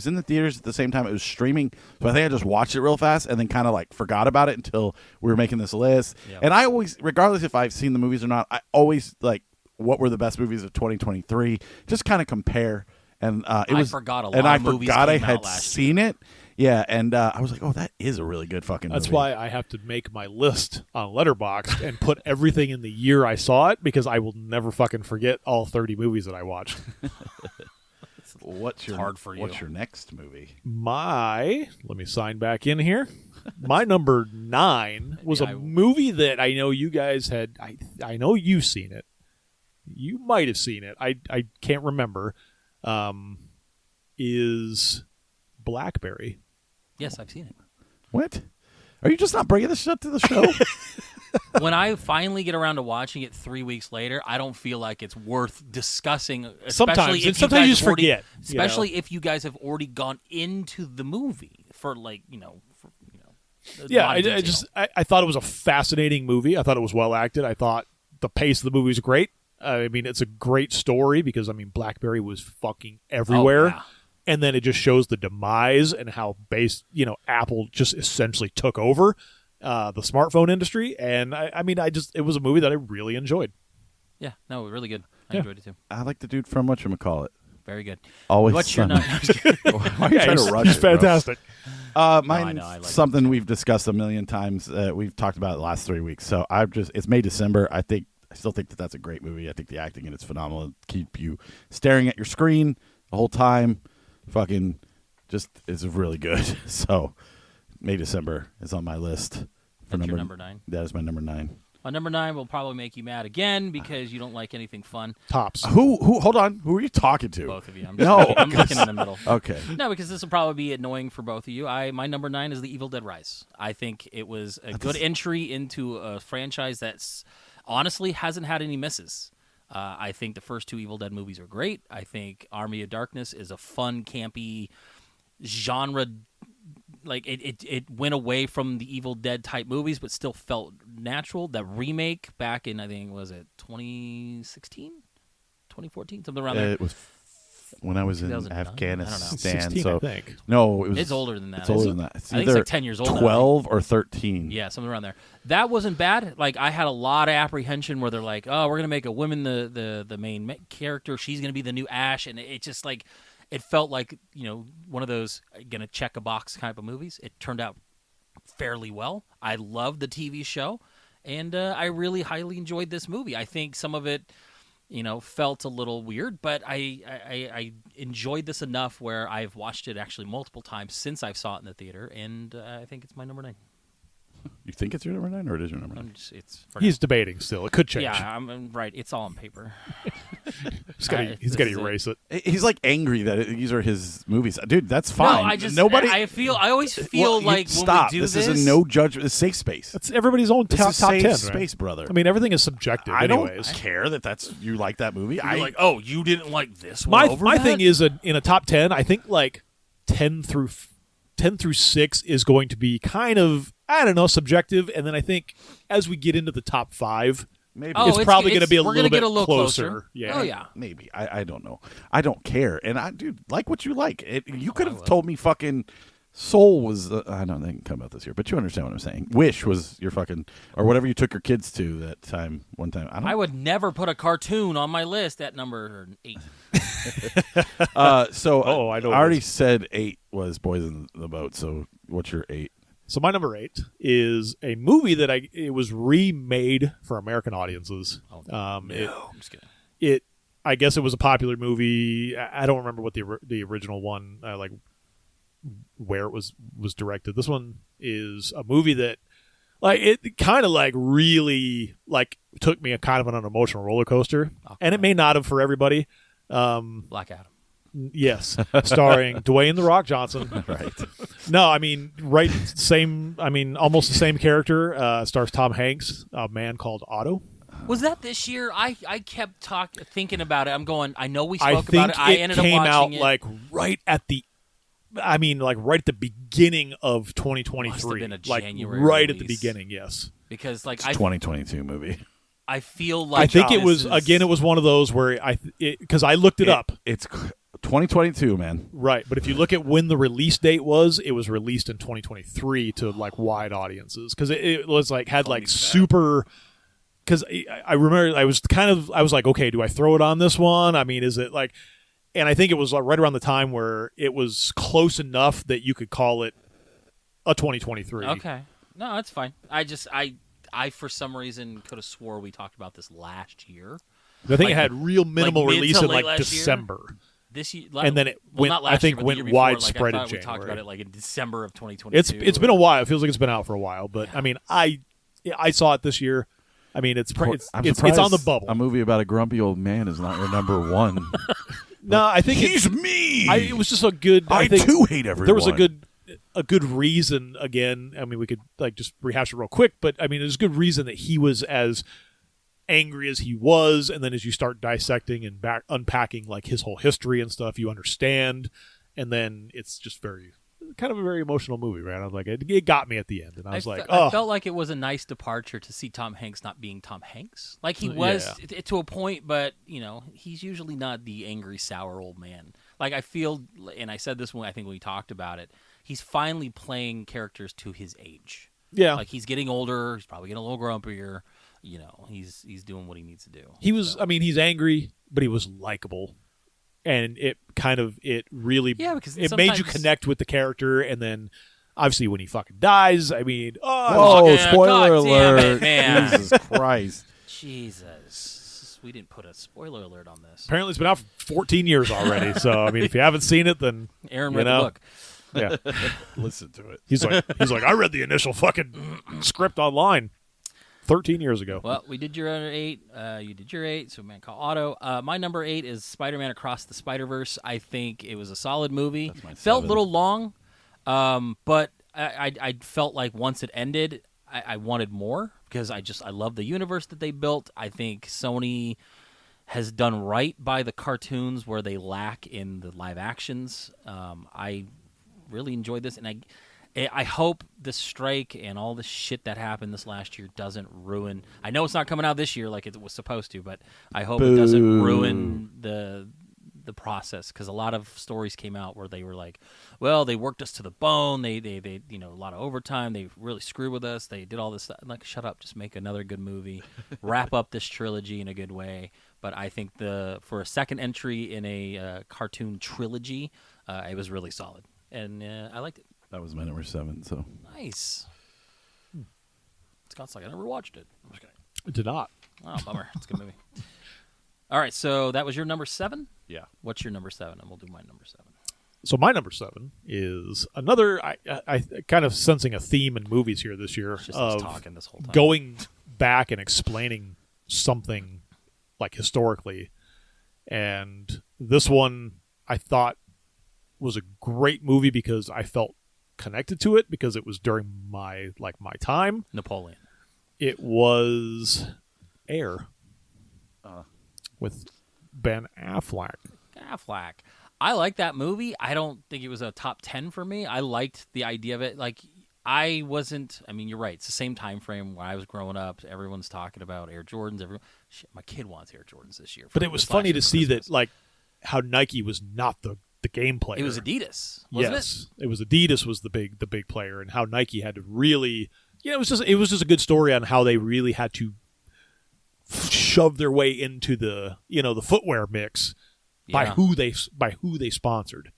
in the theaters at the same time it was streaming, so I think I just watched it real fast and then kind of like forgot about it until we were making this list. Yep. And I always, regardless if I've seen the movies or not, I always like what were the best movies of 2023, just kind of compare. And I forgot a lot and I of movies forgot I came had out last seen it. Yeah, and I was like, oh, that is a really good fucking That's movie. why I have to make my list on Letterboxd and put everything in the year I saw it because I will never fucking forget all 30 movies that I watched. What's hard for you. What's your next movie? Let me sign back in here. My number 9 was a movie that I know you guys had. I know you've seen it. You might have seen it. I can't remember. Is Blackberry. Yes, I've seen it. What? Are you just not bringing this shit to the show? when I finally get around to watching it 3 weeks later, I don't feel like it's worth discussing. Sometimes you guys just have already- forget. Especially if you guys have already gone into the movie for Yeah, lot of detail. I thought it was a fascinating movie. I thought it was well acted. I thought the pace of the movie was great. I mean, it's a great story because BlackBerry was fucking everywhere. Oh, yeah. And then it just shows the demise and how Apple just essentially took over the smartphone industry. And it was a movie that I really enjoyed. Yeah, no, really good. I Yeah. enjoyed it too. I like the dude from whatchamacallit. Very good. Always What's your sunny. Why are you trying to rush he's it, bro? fantastic. Mine's I like something we've discussed a million times. We've talked about it the last 3 weeks. So it's May, December. I still think that's a great movie. I think the acting in it's phenomenal. It'll keep you staring at your screen the whole time. Fucking just is really good. So May, December is on my list. That's your number 9. That is my number 9. My number 9 will probably make you mad again because you don't like anything fun. Tops. Who? Hold on. Who are you talking to? Both of you. I'm looking in the middle. Okay. No, because this will probably be annoying for both of you. My number 9 is The Evil Dead Rise. I think it was a good entry into a franchise that's honestly hasn't had any misses. I think the first 2 Evil Dead movies are great. I think Army of Darkness is a fun, campy genre. Like it went away from the Evil Dead type movies, but still felt natural. That remake back in, I think, was it 2016, 2014, something around there. It was when I was in 2009? I don't know. Afghanistan. 16, so I think. no, it was. It's older than that. It's older than that. I think it's like 10 years old now, I think. 12 or 13. Yeah, something around there. That wasn't bad. Like I had a lot of apprehension where they're like, "Oh, we're gonna make a woman the main character. She's gonna be the new Ash," and it just like it felt like one of those gonna check a box type of movies. It turned out fairly well. I loved the TV show, and I really highly enjoyed this movie. I think some of it, felt a little weird, but I enjoyed this enough where I've watched it actually multiple times since I saw it in the theater, and I think it's my number 9. You think it's your number 9 or it is your number 9? It's for He's debating still. It could change. yeah, I'm right. It's all on paper. He's got to erase it. He's like angry that these are his movies. Dude, that's No, fine. I just Nobody. I always feel Well, like stop. when we do this is a no judgment. It's safe space. It's everybody's own This top is safe 10. space, right? brother. I mean, everything is subjective. I anyways. don't care that you like that movie. You're I like, oh, you didn't like this one over My that? thing is in a top 10. I think like 10 through 6 is going to be kind of, I don't know, subjective, and then I think as we get into the top 5, maybe Oh, it's probably going to be a we're little gonna bit get a little closer. Yeah. Oh yeah. maybe. I don't know. I don't care. And dude, like what you like. You could have told me fucking Soul was. I don't think it can come out this year, but you understand what I'm saying. Wish was your fucking or whatever you took your kids to that time. One time, I would never put a cartoon on my list at number 8. So I know I it already is. said 8 was Boys in the Boat. So what's your 8? So my number 8 is a movie that it was remade for American audiences. I'm just kidding. I guess it was a popular movie. I don't remember what the original one like where it was directed. This one is a movie that like it kind of like really like took me a kind of an emotional roller coaster, and it may not have for everybody. Black Adam. Yes, starring Dwayne The Rock Johnson. Right. No, I mean, almost the same character. Stars Tom Hanks, a man called Otto. Was that this year? I kept thinking about it. I'm going. I know we I spoke think about it. I it ended up came watching out it. like right at the beginning of 2023. Must have been a like January right at the release. beginning. Yes, because like It's a 2022 movie. I feel like I think it this was is- again. It was one of those where because I looked it up. It's 2022, man. Right, but if you look at when the release date was, it was released in 2023 to like wide audiences because it was like had like super. Because I remember I was like, okay, do I throw it on this one? I mean, is it like, and I think it was right around the time where it was close enough that you could call it a 2023. Okay, no, that's fine. I for some reason could have swore we talked about this last year. I think Like- it had real minimal like mid release to in late like last year? December. This year, And then it went- not I last think year, but the went year before, widespread like, I in thought we talked January. about it like in December of 2022. It's been a while. It feels like it's been out for a while, but I mean, I saw it this year. I mean, it's I'm on surprised the bubble. A movie about a grumpy old man is not your number 1. No, I think He's me. it was just a good. I think too hate everyone. There was a good. a good reason. Again, I mean, we could like just rehash it real quick, but I mean, there's a good reason that he was as angry as he was, and then as you start dissecting and unpacking like his whole history and stuff, you understand, and then it's just kind of a very emotional movie, right? I was like, it got me at the end, and I was like, oh, I felt like it was a nice departure to see Tom Hanks not being Tom Hanks. Like he was to a point, but he's usually not the angry, sour old man. Like I feel, and I said this when we talked about it. He's finally playing characters to his age. Yeah, like he's getting older. He's probably getting a little grumpier. He's doing what he needs to do. He was. I mean, he's angry, but he was likable. And it really because it made you connect with the character, and then obviously when he fucking dies, I mean, spoiler alert, man. Jesus Christ, Jesus, we didn't put a spoiler alert on this. Apparently, it's been out for 14 years already. So I mean, if you haven't seen it, then Aaron read the book. Yeah, listen to it. He's like, I read the initial fucking script online 13 years ago. Well, we did your 8. You did your 8, so man, call Otto. My number 8 is Spider-Man Across the Spider-Verse. I think it was a solid movie. That's my Felt 7. a little long, but I felt like once it ended, I wanted more because I love the universe that they built. I think Sony has done right by the cartoons where they lack in the live actions. I really enjoyed this, and I hope the strike and all the shit that happened this last year doesn't ruin. I know it's not coming out this year like it was supposed to, but I hope it doesn't ruin the process, because a lot of stories came out where they were like, well, they worked us to the bone. They a lot of overtime. They really screwed with us. They did all this stuff. I'm like, shut up, just make another good movie, wrap up this trilogy in a good way. But I think for a second entry in a cartoon trilogy, it was really solid, and I liked it. That was my number 7. So Nice. Scott's like, I never watched it. I'm just kidding. It did not. Oh, bummer. It's a good movie. All right, so that was your number 7? yeah, What's your number 7? And we'll do my number 7. So my number 7 is another. I kind of sensing a theme in movies here this year It's just us of talking this whole time. going back and explaining something like historically, and this one I thought was a great movie because I felt connected to it because it was during my time. Napoleon. It was Air with Ben Affleck. Affleck. I like that movie. I don't think it was a top 10 for me. I liked the idea of it. Like, I wasn't. I mean, you're right. It's the same time frame when I was growing up. Everyone's talking about Air Jordans. Shit, my kid wants Air Jordans this year. But it was funny to see that, like, how Nike was not the game player. It was Adidas, wasn't yes, it was Adidas was the big player, and how Nike had to really, it was just a good story on how they really had to shove their way into the the footwear mix by who they sponsored,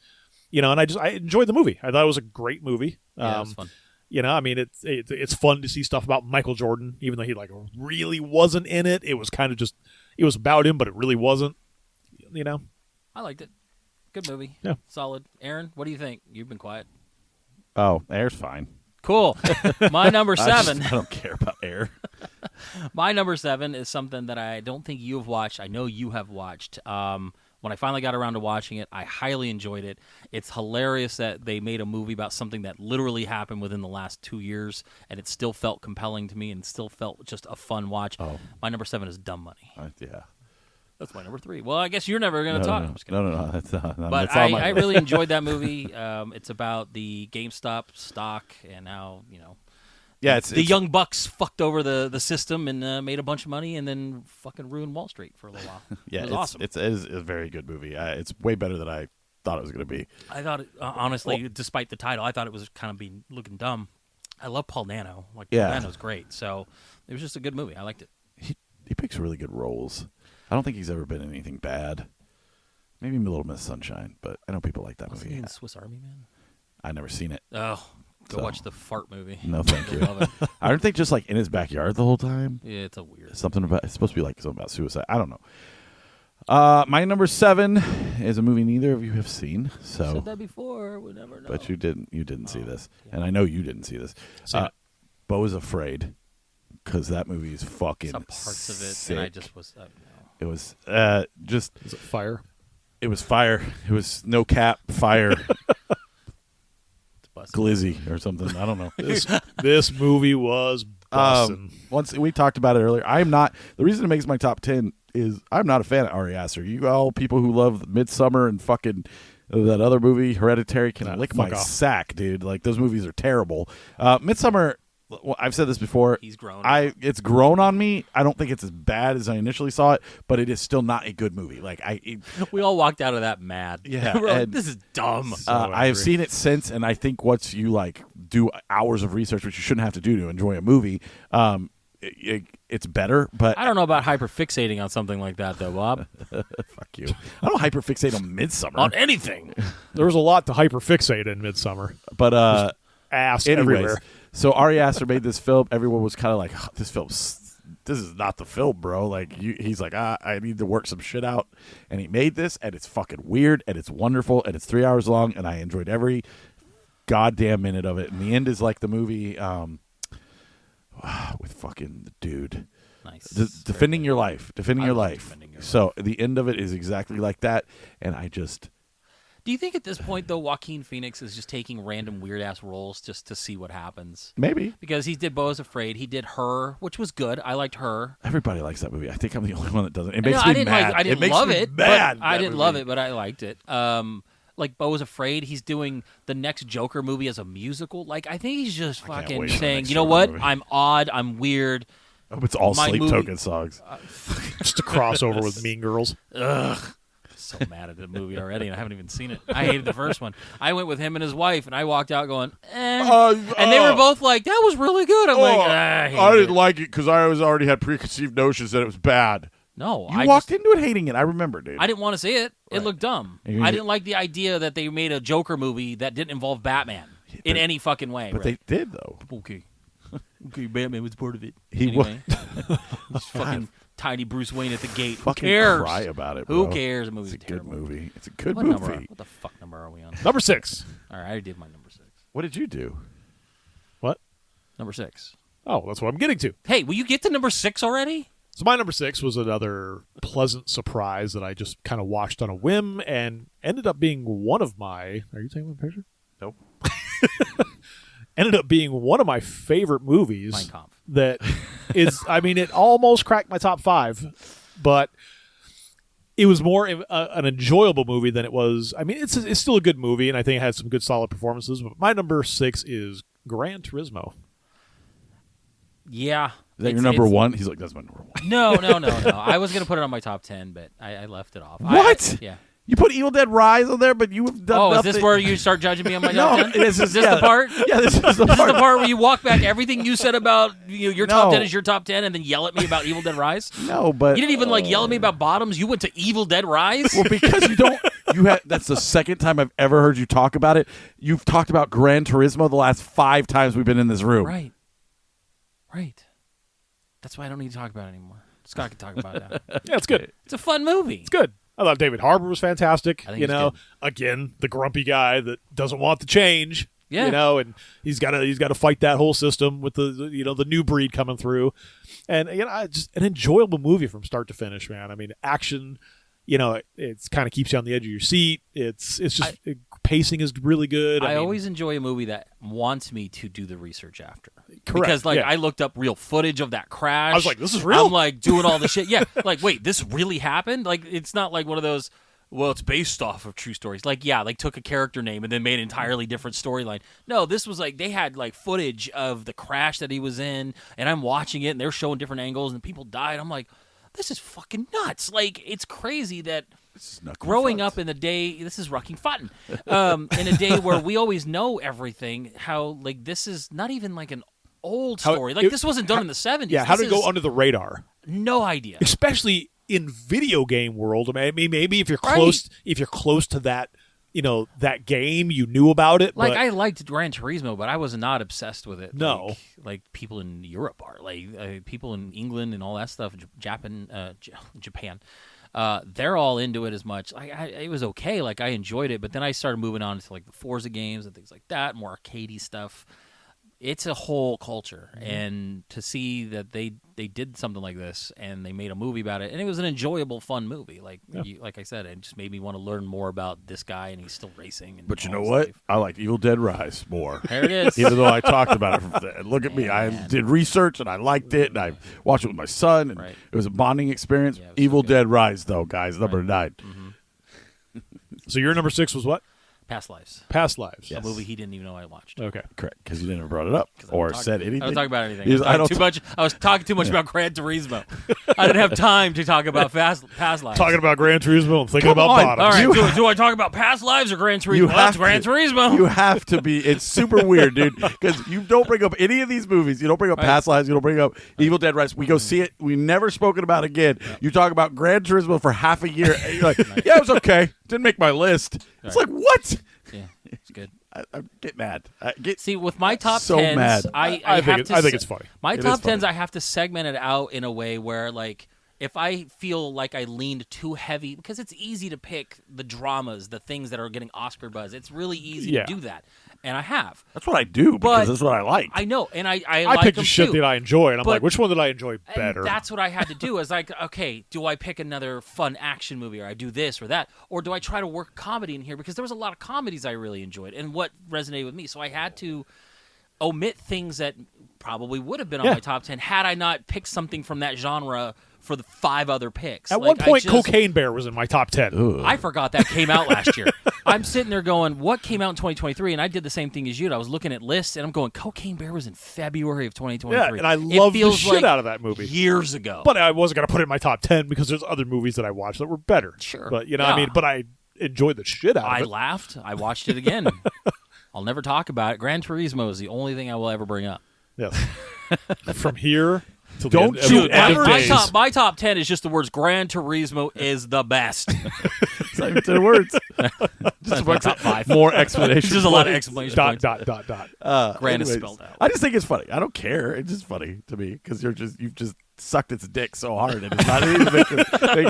and I enjoyed the movie. I thought it was a great movie. Yeah, it was fun. I mean, it's fun to see stuff about Michael Jordan, even though he really wasn't in it. It was kind of just it was about him, but it really wasn't. I liked it. Good movie. Yeah. Solid. Aaron, what do you think? You've been quiet. Oh, Air's fine. Cool. My number 7. I don't care about Air. My number 7 is something that I don't think you have watched. I know you have watched. When I finally got around to watching it, I highly enjoyed it. It's hilarious that they made a movie about something that literally happened within the last 2 years, and it still felt compelling to me and still felt just a fun watch. Oh. My number 7 is Dumb Money. Yeah. That's my number 3. Well, I guess you're never going to talk. I'm just kidding. No. That's But that's all I really enjoyed that movie. It's about the GameStop stock and how, yeah, the Young Bucks fucked over the system and made a bunch of money and then fucking ruined Wall Street for a little while. yeah, it was awesome. It is a very good movie. It's way better than I thought it was going to be. I thought, honestly, despite the title, I thought it was kind of looking dumb. I love Paul Dano. Paul Dano's great. So it was just a good movie. I liked it. He picks really good roles. I don't think he's ever been in anything bad. Maybe Little Miss Sunshine, but I know people like that Was movie. he in Swiss Army Man? I've never seen it. Oh, go So. watch the fart movie. No, thank you. Love it. Aren't they just like in his backyard the whole time? Yeah, it's a weird. It's supposed to be like something about suicide. I don't know. My number 7 is a movie neither of you have seen. So, Said that before. We never know. but you didn't see this, and I know you didn't see this. Seen it. Bo is Afraid, because that movie is fucking Some parts of it, sick. and I just was. It was just. Is it fire? It was fire. It was no cap fire. But was. glizzy or something. I don't know. This movie was bussin'. Once we talked about it earlier, I'm not. The reason it makes my top 10 is I'm not a fan of Ari Aster. You all people who love Midsummer and fucking that other movie Hereditary can lick my sack, dude. Like those movies are terrible. Midsummer. Well, I've said this before. He's grown. It's grown on me. I don't think it's as bad as I initially saw it, but it is still not a good movie. Like we all walked out of that mad. Yeah, We're like, this is dumb. I have seen it since, and I think once you like do hours of research, which you shouldn't have to do to enjoy a movie, it's better. But I don't know about hyperfixating on something like that, though, Bob. fuck you. I don't hyperfixate on Midsummer On anything. There was a lot to hyperfixate in Midsummer. but Ass anyways, everywhere. so Ari Aster made this film. Everyone was kind of like, oh, this is not the film, bro. Like he's like, I need to work some shit out, and he made this, and it's fucking weird, and it's wonderful, and it's 3 hours long, and I enjoyed every goddamn minute of it. And the end is like the movie with fucking the dude. Nice. Defending your life. Defending I your love life. Defending Your Life. So the end of it is exactly like that, and I just. Do you think at this point, though, Joaquin Phoenix is just taking random weird-ass roles just to see what happens? Maybe. Because he did Beau is Afraid. He did Her, which was good. I liked Her. Everybody likes that movie. I think I'm the only one that doesn't. It No, makes I me didn't mad. I didn't makes love me it. mad, But I that didn't movie. love it, but I liked it. Like Beau is Afraid, he's doing the next Joker movie as a musical. Like, I think he's just can't fucking wait for the saying, next you know Joker what? movie. I'm odd. I'm weird. I hope it's all My Sleep movie- Token songs. Just a crossover with Mean Girls. Ugh. So mad at the movie already, and I haven't even seen it. I hated the first one. I went with him and his wife, and I walked out going, and they were both like, that was really good. I'm like, I hated it. like it because I already had preconceived notions that it was bad. No, You I walked just, into it hating it. I remember, dude. I didn't want to see it. It Right. looked dumb. And you I did- didn't like the idea that they made a Joker movie that didn't involve Batman in any fucking way. but right? they did, though. Okay. Okay, Batman was part of it. He anyway. Just fucking tiny Bruce Wayne at the gate. Who Fucking cares? cry about it, Who bro. cares? The movie's It's a good terrible. movie. It's a good What movie. number? What the fuck number are we on? Number 6. All right, I did my number 6. What did you do? What? Number 6. Oh, that's what I'm getting to. Hey, will you get to number 6 already? So my number 6 was another pleasant surprise that I just kind of watched on a whim and ended up being one of my... Are you taking my picture? Nope. Ended up being one of my favorite movies. Mein Kampf. That is, I mean, it almost cracked my top 5, but it was more an enjoyable movie than it was. I mean, it's still a good movie, and I think it had some good solid performances. But my number 6 is Gran Turismo. Yeah. Is that your number one? He's like, that's my number one. No. I was going to put it on my top 10, but I left it off. What? Yeah. You put Evil Dead Rise on there, but you have done Oh, nothing. is this where you start judging me on my No, top 10? this is the part? Yeah, this is the This is part. the part where you walk back everything you said about your top No. 10 is your top 10 and then yell at me about Evil Dead Rise? No, but You didn't even yell at me about bottoms. You went to Evil Dead Rise? well, because you don't. You had. That's the second time I've ever heard you talk about it. You've talked about Gran Turismo the last 5 times we've been in this room. Right. That's why I don't need to talk about it anymore. Scott can talk about it now. Yeah, it's good. It's a fun movie. It's good. I thought David Harbour was fantastic. I think You he's know, good. again, the grumpy guy that doesn't want the change. Yeah. You know, and he's got to fight that whole system with the new breed coming through, and just an enjoyable movie from start to finish, man. I mean, action. You know, it's kind of keeps you on the edge of your seat. It's just pacing is really good. I mean, always enjoy a movie that wants me to do the research after. Correct, Because, yeah. I looked up real footage of that crash. I was like, this is real? I'm, doing all the shit. Yeah. Wait, this really happened? It's not like one of those, well, it's based off of true stories. Took a character name and then made an entirely different storyline. No, this was, they had, footage of the crash that he was in, and I'm watching it, and they're showing different angles, and people died. I'm like, this is fucking nuts. It's crazy that growing up in the day, this is Rucking Fun, in a day where we always know everything, how, this is not even, an old story. This wasn't done in the 70s. Yeah, how This to go is under the radar, no idea. especially in video game world. I mean, maybe if you're Right. close to that, that game, you knew about it. But I liked Gran Turismo, but I was not obsessed with it. No. like people in Europe are, people in England and all that stuff, Japan, they're all into it as much. It was okay. I enjoyed it, but then I started moving on to the Forza games and things like that, more arcadey stuff. it's a whole culture, and to see that they did something like this and they made a movie about it, and it was an enjoyable, fun movie. Like like I said, it just made me want to learn more about this guy, and he's still racing. And But you all know his what? life. I like Evil Dead Rise more. There it is. Even though I talked about it. Look at me. I Man. did research, and I liked it, and I watched it with my son, and Right. it was a bonding experience. Yeah, it was Evil so good. Dead Rise, though, guys, number 9. So your number 6 was what? Past Lives, Past Lives. a movie he didn't even know I watched. Okay. Correct, because you never brought it up 'Cause I don't or talk- said anything. I don't talk about anything. Yes, I was talking too much about Gran Turismo. I didn't have time to talk about Past Lives. Talking about Gran Turismo and thinking Come about on. bottoms. All right, You- do I talk about Past Lives or Gran Turismo? You Well, have it's Gran to. Turismo. You have to be. It's super weird, dude, because you don't bring up any of these movies. You don't bring up Right. Past Lives. You don't bring up Evil Dead Rise. We go see it. We never spoken about it again. You talk about Gran Turismo for half a year. And you're like, yeah, it was okay. Didn't make my list. It's Right. like, what? Yeah, it's good. I get mad. I get See, with my top so 10s, mad. I think have it- to I think se- it's funny. My It is top funny. 10s, I have to segment it out in a way where, like, if I feel like I leaned too heavy, because it's easy to pick the dramas, the things that are getting Oscar buzz. It's really easy Yeah. to do that, and I have. That's what I do because But that's what I like. I know, and I I like picked them the shit too. that I enjoy, and I'm But- like, which one did I enjoy And better? that's what I had to do. Is like, okay, do I pick another fun action movie, or I do this or that, or do I try to work comedy in here? Because there was a lot of comedies I really enjoyed, and what resonated with me. So I had to omit things that probably would have been on Yeah. my top 10 had I not picked something from that genre for the 5 other picks. At Like, one point, I just- Cocaine Bear was in my top 10. Ugh. I forgot that came out last year. I'm sitting there going, what came out in 2023? And I did the same thing as you. I was looking at lists, and I'm going, Cocaine Bear was in February of 2023. Yeah, and I It love the feels shit like out of that movie. Years ago. But I wasn't going to put it in my top 10 because there's other movies that I watched that were better. Sure. But, you know what I Yeah. mean? But I enjoyed the shit out I of it. laughed. I watched it again. I'll never talk about it. Gran Turismo is the only thing I will ever bring up. Yes. From here to Don't the end, you of the end of ever- days. my top 10 is just the words Gran Turismo is the best. It's not even 10 words. That's my top 5. More explanation. Just a lot of exclamation Dot, points. dot, dot, dot. Gran is anyways, spelled out. I just think it's funny. I don't care. It's just funny to me because you've just sucked its dick so hard and it's not even make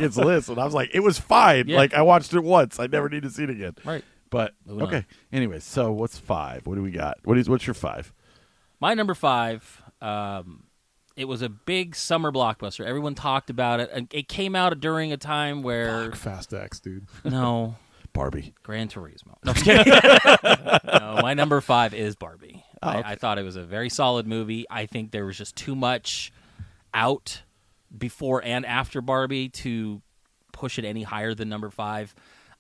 its list. And I was like, it was fine. Yeah. Like I watched it once. I never need to see it again. Right. But Moving okay. on. Anyways, so what's 5? What do we got? What's your 5? My number 5, it was a big summer blockbuster. Everyone talked about it. And it came out during a time where Fuck Fast X, dude. no, Barbie. Gran Turismo. No, I'm just kidding. No, my number 5 is Barbie. okay. I thought it was a very solid movie. I think there was just too much out before and after Barbie to push it any higher than number 5.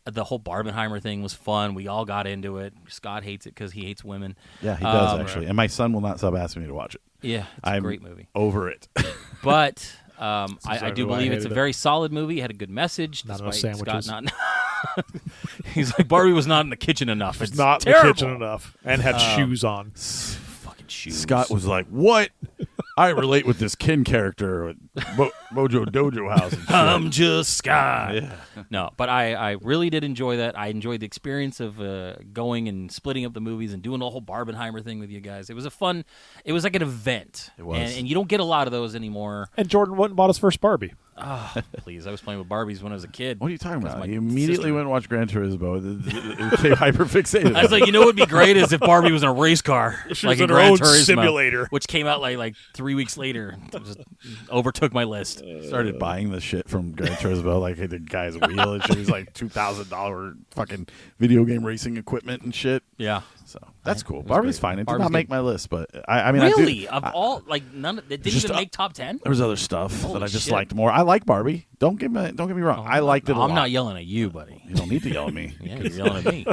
The whole Barbenheimer thing was fun. We all got into it. Scott hates it because he hates women. Yeah, he does actually. And my son will not stop asking me to watch it. Yeah, it's I'm a great movie. Over it. But I exactly do why I believe it's a hated it. very solid movie. It had a good message. Not enough despite sandwiches. Scott not. He's like, Barbie was not in the kitchen enough. It's It's not in terrible. the kitchen enough. And had shoes on. Fucking shoes. Scott was like, "What? I relate with this Ken character at Mojo Dojo House." And shit. I'm just Scott. Yeah. No, but I really did enjoy that. I enjoyed the experience of going and splitting up the movies and doing the whole Barbenheimer thing with you guys. It was it was like an event. It was. And you don't get a lot of those anymore. And Jordan went and bought his first Barbie. Oh, please. I was playing with Barbies when I was a kid. What are you talking That's about? my You immediately sister. went and watched Gran Turismo. It became hyperfixated. I was like, you know what would be great is if Barbie was in a race car. She like was in her Gran own Turismo, simulator. Which came out like 3 weeks later. It just overtook my list. started buying the shit from Gran Turismo, like the guy's wheel and shit. It was like $2,000 fucking video game racing equipment and shit. Yeah. So that's cool. was Barbie's great. fine. It did Barbie's not make good. my list, but I mean, Really? I do, Of all, like, none of it didn't Just, even make top 10? there was other stuff Holy that I just shit. liked more. I like Barbie. Don't get me wrong. I liked it a lot. I'm not yelling at you, buddy. You don't need to yell at me. Yeah, you're yelling at me.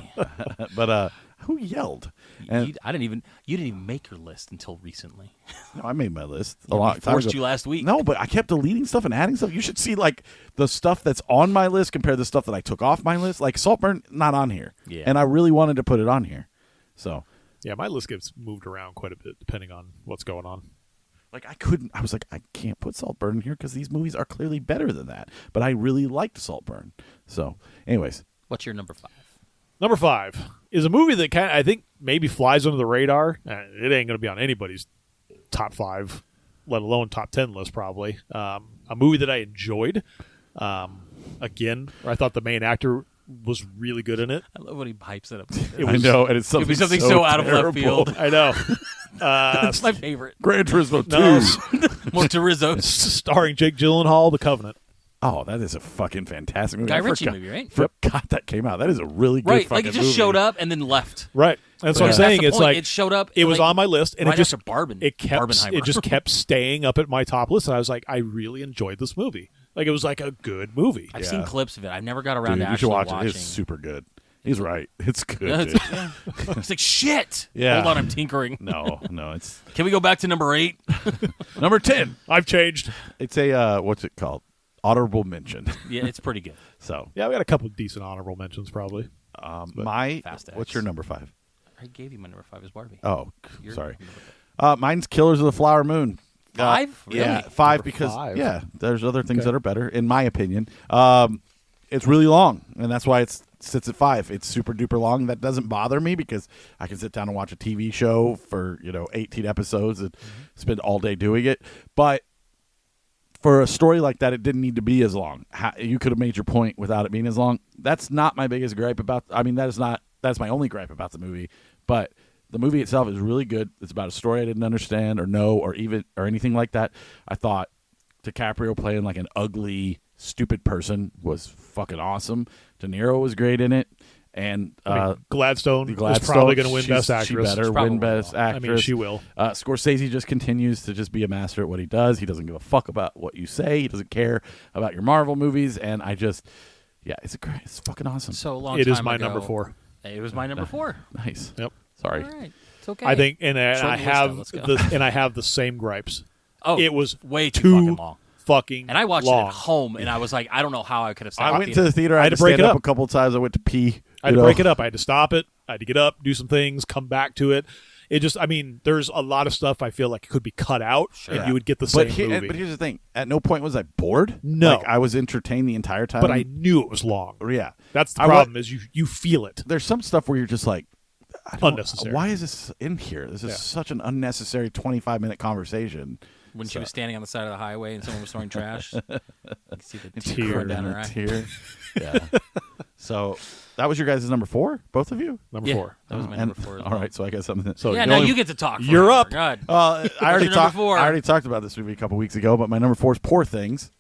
But who yelled? And You didn't even make your list until recently. no, I made my list a Yeah, we lot time forced ago. you last week. No, but I kept deleting stuff and adding stuff. You should see like the stuff that's on my list compared to the stuff that I took off my list. Like Saltburn, not on here. Yeah. And I really wanted to put it on here. So Yeah, my list gets moved around quite a bit depending on what's going on. like I was like, I can't put Saltburn in here because these movies are clearly better than that. But I really liked Saltburn. So anyways, What's your number 5? Number 5 is a movie that I think maybe flies under the radar. It ain't going to be on anybody's top 5, let alone top 10 list probably. A movie that I enjoyed. Again, I thought the main actor was really good in it. I love when he hypes it up. I know, and it's It'd something, be something so out of left terrible. field. I know. That's my favorite. Gran Turismo 2. No, More Turismo. starring Jake Gyllenhaal, The Covenant. Oh, that is a fucking fantastic movie. Guy I Ritchie forgot- movie, right? Forgot that came out. That is a really good Right, fucking like it just movie. showed up and then left. Right. That's what I'm That's saying. the It's point. like it showed up. it was like, on my list, and right it just after Barben. it kept Barbenheimer. it just kept staying up at my top list. And I was like, I really enjoyed this movie. Like it was like a good movie. I've seen clips of it. I've never got around Dude, to you should actually watch watching. it. It's super good. He's right. It's good, Yeah, dude. it's like shit. Yeah. Hold on, I'm tinkering. No, it's Can we go back to number 8? number 10. I've changed. It's a what's it called? Honorable mention. Yeah, it's pretty good. So, Yeah, we got a couple of decent honorable mentions probably. my Fast X. what's your number 5? I gave you my number 5 is Barbie. Oh, Your sorry. number Mine's Killers of the Flower Moon. 5? Yeah, Really? 5 Number because 5. yeah, there's other things Okay. that are better in my opinion. It's really long, and that's why it sits at 5. It's super duper long. That doesn't bother me because I can sit down and watch a TV show for 18 episodes and spend all day doing it. But for a story like that, it didn't need to be as long. You could have made your point without it being as long. That's not my biggest gripe about. I mean, that's my only gripe about the movie. But the movie itself is really good. It's about a story I didn't understand or know or anything like that. I thought DiCaprio playing like an ugly, stupid person was fucking awesome. De Niro was great in it, and Gladstone, Gladstone is probably going to win she's- Best Actress. She better probably win Best will. Actress. I mean, she will. Scorsese just continues to just be a master at what he does. He doesn't give a fuck about what you say. He doesn't care about your Marvel movies, and it's fucking awesome. So long It time is my ago. number 4. It was my number 4. Nice. Yep. Sorry. All right. It's okay. I think, and Shorten I the list have down. Let's go. I have the same gripes. Oh, It was way too too fucking long. Fucking And I watched long. it at home, and I was like, I don't know how I could have sat I in went to the theater. I had to break stand it up up. a couple of times. I went to pee. I had to break it up. I had to stop it. I had to get up, do some things, come back to it. It just, I mean, there's a lot of stuff I feel like could be cut out, and you would get the same movie. But here's the thing: at no point was I bored. No. Like, I was entertained the entire time. But I knew it was long. yeah, That's the I wa- problem is you feel it. There's some stuff where you're just like, I don't- Unnecessary. Why is this in here? This is such an unnecessary 25-minute conversation. when she was standing on the side of the highway and someone was throwing trash. You can see the tear Tear. going down her eye. Tear. Yeah. So that was your guys' number 4, both of you. Number Yeah, 4. that was my And- number 4. As all well. right, so I guess something. So Yeah, the now only- you get to talk. For You're me. up. God. I already your number talked. 4? I already talked about this movie a couple weeks ago, but my number 4 is Poor Things.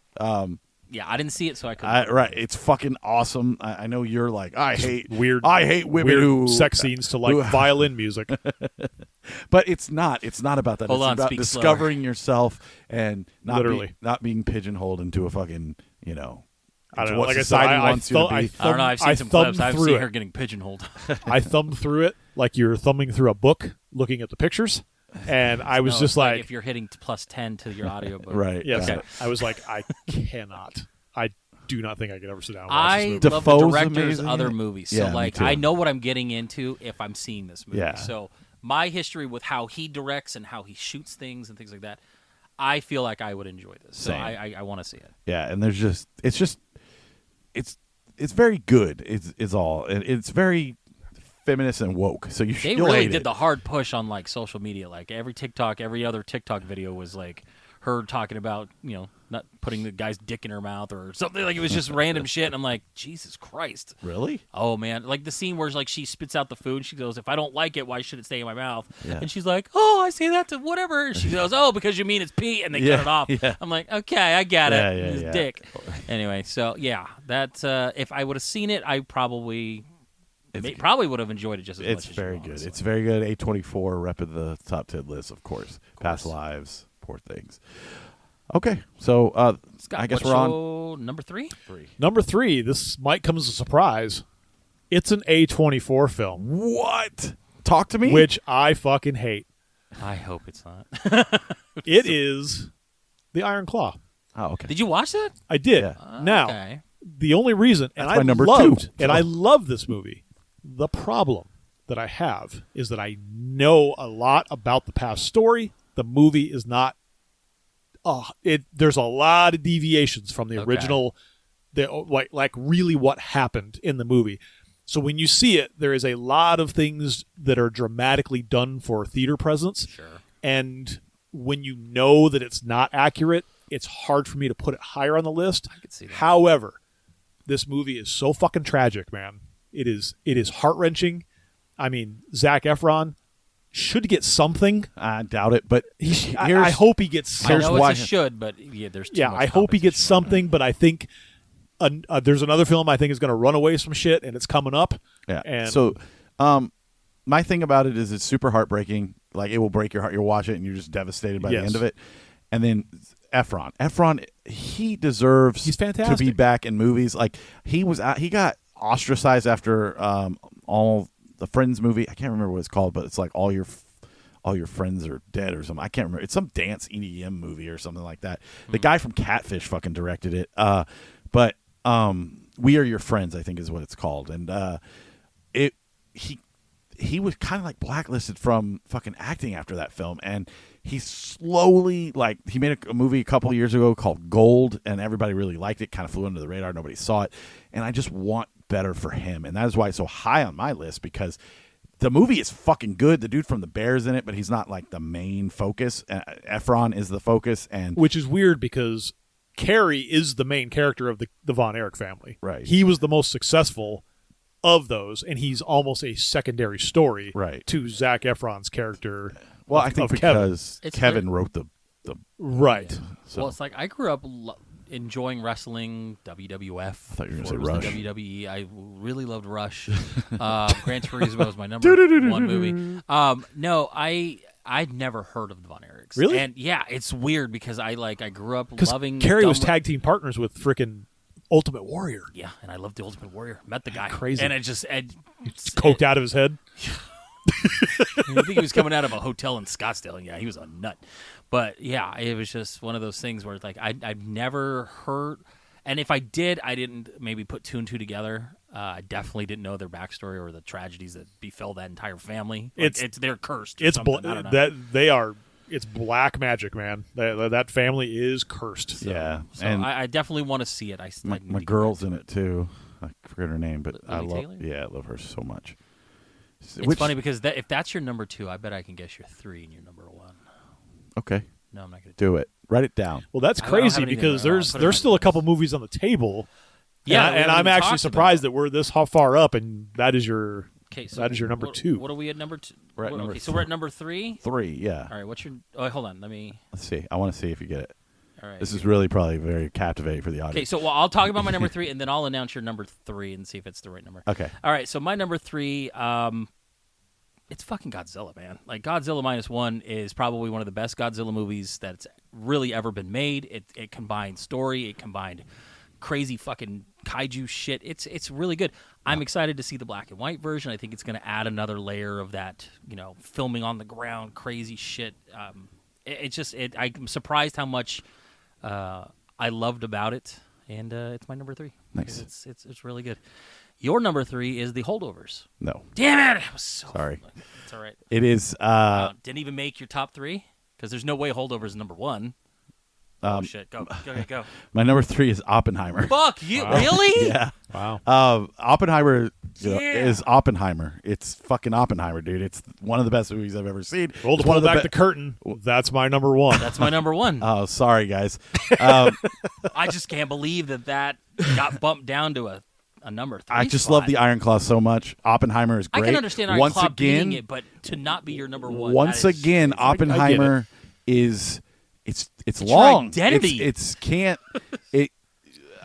Yeah, I didn't see it, so I couldn't. Right, it's fucking awesome. I know you're like, I hate Weird. I hate women Weird who sex scenes to like who- violin music. But it's not. It's not about that. Hold it's on, about speak discovering yourself and Literally. not being pigeonholed into a fucking I don't into know. what Like I said, society I wants you to be. I don't know. I've seen some thumbed clips. I've through seen it. her getting pigeonholed. I thumbed through it like you're thumbing through a book, looking at the pictures, and I was No, just it's like, if you're hitting +10 to your audiobook. Right. yes, got it. I was like, I cannot. I do not think I could ever sit down and watch I this movie. love Defoe's the director's amazing in other it. movies. So, Yeah, me like, too. I know what I'm getting into if I'm seeing this movie. Yeah. So, my history with how he directs and how he shoots things and things like that, I feel like I would enjoy this. So, Same. I want to see it. Yeah, and it's very good. It's all. It's very feminist and woke. So They you'll really hate did it. the hard push on, like, social media. Like, every other TikTok video was, like, her talking about, not putting the guy's dick in her mouth or something. Like, it was just random shit. And I'm like, Jesus Christ. Really? Oh, man. Like the scene where, like, she spits out the food. She goes, if I don't like it, why should it stay in my mouth? Yeah. And she's like, oh, I say that to whatever. And she goes, oh, because you mean it's pee. And they Yeah, cut it off. yeah. I'm like, okay, I get it. Yeah, yeah, His yeah. dick. Anyway, so, yeah. That, if I would have seen it, I probably would have enjoyed it just as much It's as very you, good. honestly. It's very good. A24 repping the top 10 list, of course. Past Lives, Poor Things. Okay, so Scott, I guess what we're on show number 3? Number 3, this might come as a surprise. It's an A24 film, What? Talk to me. which I fucking hate. I hope it's not. It is The Iron Claw. Oh, okay. Did you watch that? I did. Yeah. Now, Okay. the only reason, and That's my I number loved, 2. and I love this movie. The problem that I have is that I know a lot about the past story. The movie is not. There's a lot of deviations from the Okay. original. Like really what happened in the movie. So when you see it, there is a lot of things that are dramatically done for theater presence. Sure. And when you know that it's not accurate, it's hard for me to put it higher on the list. I could see that. However, this movie is so fucking tragic, man. It is heart-wrenching. I mean, Zac Efron, should get something. I doubt it, but I hope he gets I Here's know why- it's a should, but there's too much I hope he gets competition right something, but I think there's another film I think is going to run away some shit, and it's coming up. Yeah. And So, my thing about it is it's super heartbreaking. Like, it will break your heart. You'll watch it and you're just devastated by the Yes. end of it. And then Efron, he deserves He's to fantastic. be back in movies. Like, he got ostracized after all the Friends movie. I can't remember what it's called, but it's like all your friends are dead or something. I can't remember. It's some dance EDM movie or something like that. The guy from Catfish fucking directed it. But We Are Your Friends, I think is what it's called. And he was kind of like blacklisted from fucking acting after that film, and he slowly, like, he made a movie a couple years ago called Gold, and everybody really liked it. Kind of flew under the radar, nobody saw it, and I just want better for him, and that is why it's so high on my list, because the movie is fucking good. The dude from The Bear's in it, but he's not like the main focus. Efron is the focus, and which is weird because Carrie is the main character of the Von Erich family. Right. He was the most successful of those, and he's almost a secondary story Right. to Zac Efron's character. well, of, I think of Kevin. because It's Kevin wrote the Right. so Well, it's like I grew up enjoying wrestling, WWF. I thought you were gonna say Rush. The WWE. I really loved Rush. Gran Turismo was my number one movie. No, I'd never heard of the Von Erichs. Really? And yeah, it's weird because I grew up Because loving. Carrie was dumb- tag team partners with frickin' Ultimate Warrior. Yeah, and I loved the Ultimate Warrior. Met the guy. Crazy. And it's Coked out of his head. I think he was coming out of a hotel in Scottsdale, and yeah, he was a nut. But yeah, it was just one of those things where it's like I've never heard, and if I did, I didn't maybe put two and two together. I definitely didn't know their backstory or the tragedies that befell that entire family. Like, they're cursed. Or It's something. I don't know. It's black magic, man. That family is cursed. yeah, So and I definitely want to see it. my girl's in it too. I forget her name, but I Lily love. Taylor? Yeah, I love her so much. It's funny because if that's your number two, I bet I can guess your three and your number one. Okay, No, I'm not going to do it. Write it down. Well, that's I don't have crazy anything because there. I'll there's put it on still my a couple list. movies on the table. Yeah, and, we haven't I'm even actually talked surprised about that we're this far up, and that is your Okay, so that is your number two. What are we at number two? We're at number so we're at number 3. 3, yeah. All right, what's your? Oh, hold on. Let me. Let's see. I want to see if you get it. All right. This is really probably very captivating for the audience. Okay, so I'll talk about my number 3, and then I'll announce your number 3 and see if it's the right number. Okay. All right, so my number 3, it's fucking Godzilla, man. Like Godzilla -1 is probably one of the best Godzilla movies that's really ever been made. It combined story, it combined crazy fucking kaiju shit. It's really good. I'm excited to see the black and white version. I think it's going to add another layer of that, filming on the ground, crazy shit. I'm surprised how much I loved about it, and it's my number 3. Nice. Because it's really good. Your number 3 is The Holdovers. No. Damn it! I was so Sorry. It's all right. It is. Didn't even make your top 3 because there's no way Holdovers is number 1. Oh shit! Go. My number 3 is Oppenheimer. Fuck you! Really? Yeah. Wow. Oppenheimer Yeah. is Oppenheimer. It's fucking Oppenheimer, dude. It's one of the best movies I've ever seen. Roll to It's one pull of the back the curtain. That's my number one. That's my number 1. Oh, sorry, guys. I just can't believe that got bumped down to a number 3. I just spot. love the Iron Claw so much. Oppenheimer is great. I can understand Iron Once Claw again, beating it, but to not be your number 1. Once that is- again, it's like- Oppenheimer is it's your long. identity. It's can't. It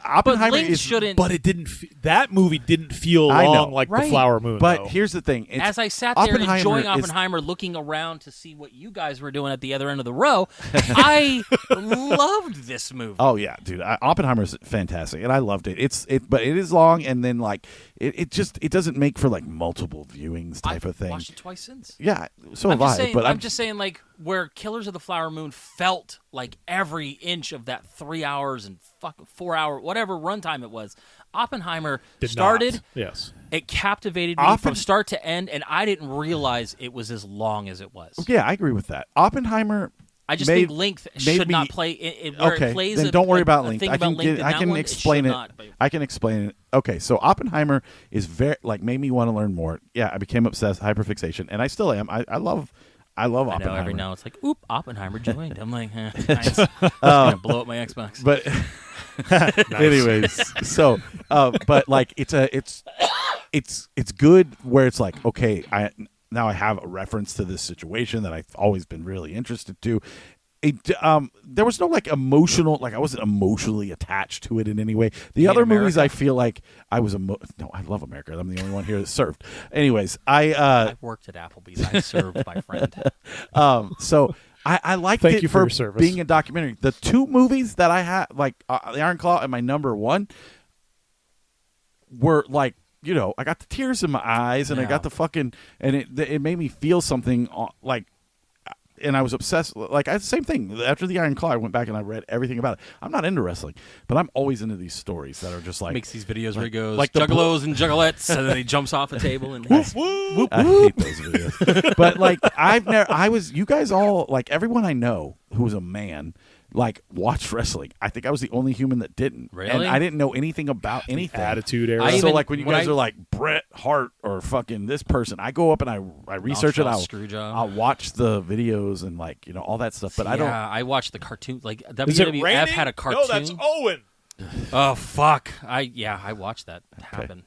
But Oppenheimer Lynch is. shouldn't. But it didn't. That movie didn't feel I know. long like Right. The Flower Moon. But though. here's the thing. It's, As I sat there Oppenheimer enjoying is- Oppenheimer, looking around to see what you guys were doing at the other end of the row, I loved this movie. Oh yeah, dude! Oppenheimer is fantastic, and I loved it. But it is long, and then like it doesn't make for like multiple viewings type I've of thing. watched it twice since. Yeah, so I'm have just I. saying, But I'm just saying, like where Killers of the Flower Moon felt like every inch of that 3 hours and 4 hour whatever runtime it was. Oppenheimer Did started. not. Yes. It captivated me from start to end, and I didn't realize it was as long as it was. yeah, I agree with that. Oppenheimer. I just made- think length made should me- not play. Where Okay, it plays then a- don't worry a- about a length. thing I about can length get. in I that can one, explain should it. not, but- I can explain it. Okay, so Oppenheimer is very like made me want to learn more. Yeah, I became obsessed, hyperfixation, and I still am. I love I know Oppenheimer. every now it's like, oop, Oppenheimer joined. I'm like, nice. Gonna blow up my Xbox. But anyways, so but like it's good where it's like, okay, now I have a reference to this situation that I've always been really interested to. There was no like emotional, like I wasn't emotionally attached to it in any way. The other movies, I feel like I was no, I love America. I'm the only one here that served. Anyways, I worked at Applebee's. I served my friend. So I liked Thank it you for your service. being a documentary. The two movies that I had, like The Iron Claw and my number one, were like, you know, I got the tears in my eyes and I got the fucking, and it made me feel something like. And I was obsessed. Like, same thing. After The Iron Claw, I went back and I read everything about it. I'm not into wrestling, but I'm always into these stories that are just like... Makes these videos where he goes, like juggalos and juggalettes, and then he jumps off a table and... I hate those videos. But, like, you guys all, like, everyone I know who's a man, like, watched wrestling. I think I was the only human that didn't. Really? And I didn't know anything about anything. Attitude Era. So, like, when you guys are like, Bret Hart or fucking this person, I go up and I research it. I'll watch the videos and, like, you know, all that stuff. But I don't... I watch the cartoon. Like, Is it WWF raining? had a cartoon. No, that's Owen. Oh, fuck. I watched that happen.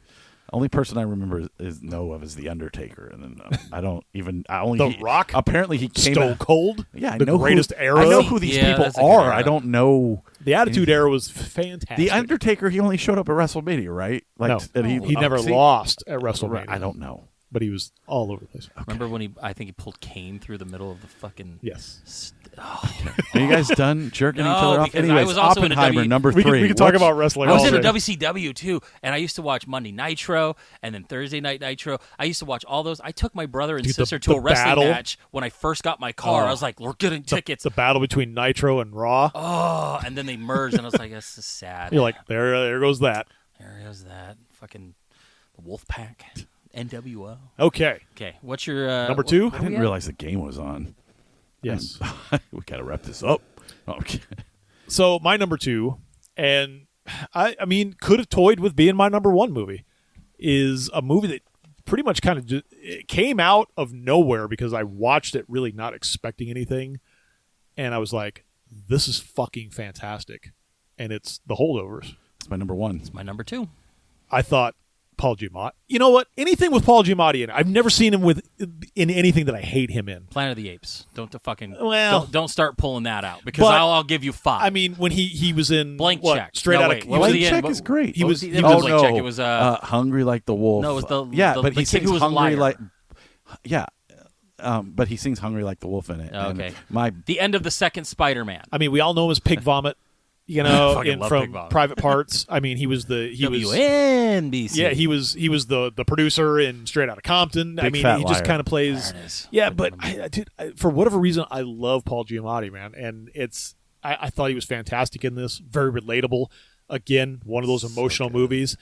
Only person I remember is The Undertaker, and then I don't even. The Rock. Apparently, he came Stone Cold. Yeah, I the know greatest era. I know who these people that's a good are. era. I don't know. The Attitude Era was fantastic. The Undertaker, he only showed up at WrestleMania, right? Like, No, and he never lost at WrestleMania. I don't know. But he was all over the place. Remember when I think he pulled Kane through the middle of the fucking... Yes. Are you guys done jerking No, each other off? because I Anyways, was also into Oppenheimer, number We three. can talk about wrestling I was all into day. WCW too, and I used to watch Monday Nitro and then Thursday Night Nitro. I used to watch all those. I took my brother and Dude, sister to the a wrestling battle. match when I first got my car. I was like, we're getting tickets. The battle between Nitro and Raw. Oh, and then they merged, and I was like, this is sad. You're like, there goes that. There goes that. Fucking the Wolfpack. NWO. Okay. Okay, what's your... Number two? I didn't realize the game was on. Yes. We got to wrap this up. Oh, okay. So my number two, and I mean, could have toyed with being my number one movie, is a movie that pretty much kind of it came out of nowhere because I watched it really not expecting anything, and I was like, this is fucking fantastic, and it's The Holdovers. It's my number one. It's my number two. I thought Paul Giamatti. You know what? Anything with Paul Giamatti in it, I've never seen him in anything that I hate him in. Planet of the Apes. Well- don't start pulling that out because But- I'll give you 5. I mean, when he was in Blank what, Check. Straight No, out wait, of what was Blank the end? Check is great. He was. He It was- was Blank Check. It was. Hungry Like the Wolf. No, it was the but the he kid sings who was Hungry Liar. Like but he sings Hungry Like the Wolf in it. Oh, And okay. my the end of the second Spider-Man. I mean, we all know him as Pig Vomit. You know, Fucking love from Pig Vomit. Private Parts. I mean, he was WNBC. Yeah, he was the producer in Straight Outta Compton. I Big mean, Fat he just Liar. kind of plays. There it is. Yeah, but dude, for whatever reason, I love Paul Giamatti, man, and I thought he was fantastic in this. Very relatable. Again, one of those emotional movies.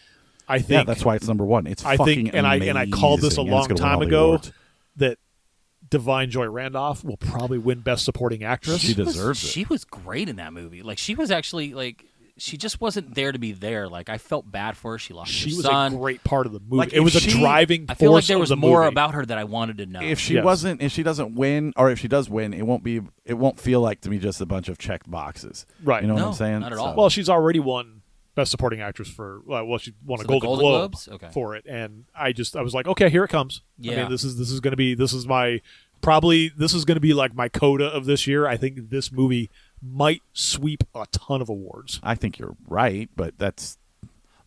I think yeah, that's why it's number one. It's I fucking think, and I called this a amazing, and long it's gonna win time all the ago awards. that Divine Joy Randolph will probably win Best Supporting Actress. She deserves it. She was great in that movie. Like she was actually like she just wasn't there to be there. Like I felt bad for her. She lost She her was son. a great part of the movie. Like, it was if a she- driving I feel like force there of was the more movie. about her that I wanted to know. If she Yes. if she doesn't win, or if she does win, it won't feel like to me just a bunch of checked boxes. Right. You know what No, I'm saying? not at all. Well, she's already won Best Supporting Actress for she won a So the Golden Golden Globe Globes? Okay. for it, and I was like, okay, here it comes. I Yeah. mean, this is going to be like my coda of this year. I think this movie might sweep a ton of awards. I think you're right, but that's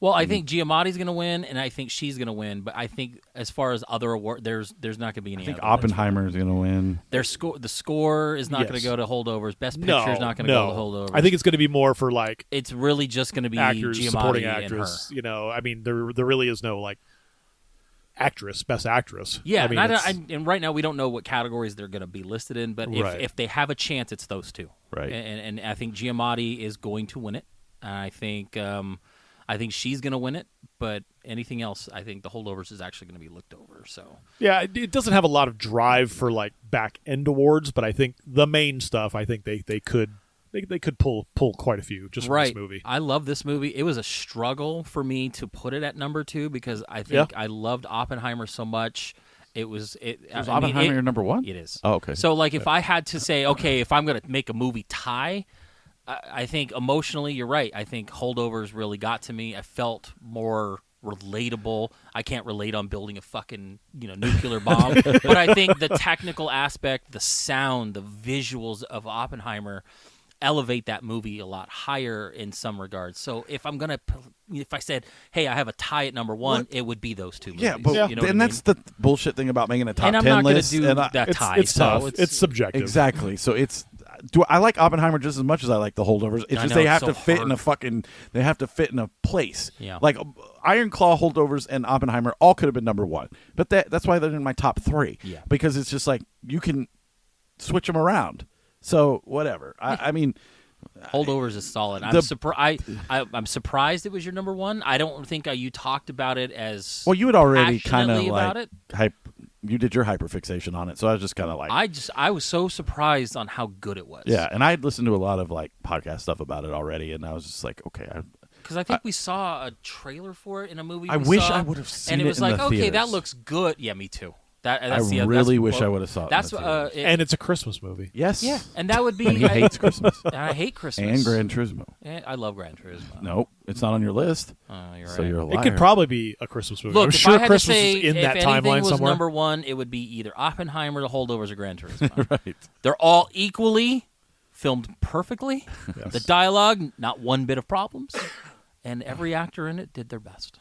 Well, I think Giamatti's going to win, and I think she's going to win. But I think as far as other award, there's not going to be any. I think other. Oppenheimer is going to win. The score is not going Yes. to go to holdovers. Best No, picture is not going to no. go to holdovers. I think it's going to be more for like it's really just going to be actors, Giamatti supporting and actress. her. You know, I mean, there really is no like best actress. Yeah, I mean, and, it's- and right now we don't know what categories they're going to be listed in, but Right. if they have a chance, it's those two. Right. And I think Giamatti is going to win it. I think she's going to win it, but anything else, I think the holdovers is actually going to be looked over. So yeah, it doesn't have a lot of drive for like back end awards, but I think the main stuff, I think they could pull quite a few just from right, this movie. I love this movie. It was a struggle for me to put it at number 2 because I think I loved Oppenheimer so much. Was Oppenheimer your number one? It is. Oh, okay. So, like, if I had to say, okay, if I'm going to make a movie tie, I think emotionally, you're right. I think Holdovers really got to me. I felt more relatable. I can't relate on building a fucking nuclear bomb, but I think the technical aspect, the sound, the visuals of Oppenheimer elevate that movie a lot higher in some regards. So if I said, hey, I have a tie at number one, it would be those two movies. Yeah, but you know what I mean? that's the bullshit thing about making a top and I'm 10 not going list. to do that tie. It's so tough. It's subjective. Exactly. So I like Oppenheimer just as much as I like the holdovers. It's I just know, they it's have so to fit hard. they have to fit in a place. Yeah. Like Iron Claw, holdovers, and Oppenheimer all could have been number one. But that's why they're in my top 3. Yeah. Because it's just like you can switch them around. So whatever. I mean, Holdovers is solid. I'm surprised it was your number one. I don't think you talked about it as well, you had already kind of passionately about like it. you did your hyperfixation on it. So I was just kind of like I was so surprised on how good it was. yeah, and I had listened to a lot of like podcast stuff about it already, and I was just like, okay, because I think we saw a trailer for it in a movie. I we wish saw, I would have seen and it it was in like, the okay, that theaters. looks good. Yeah, me too. I really wish I would have saw it. That's in the theaters. And it's a Christmas movie. Yes, yeah, and that would be. And he hates Christmas and I hate Christmas and Gran Turismo. I love Gran Turismo. Nope, it's not on your list. You're So right. you're a liar. It could probably be a Christmas movie. Look, I'm if sure I had Christmas to say, is in if that anything timeline was somewhere. number one, it would be either Oppenheimer, The Holdovers, or Gran Turismo. right. They're all equally filmed perfectly. Yes. The dialogue, not one bit of problems, and every actor in it did their best.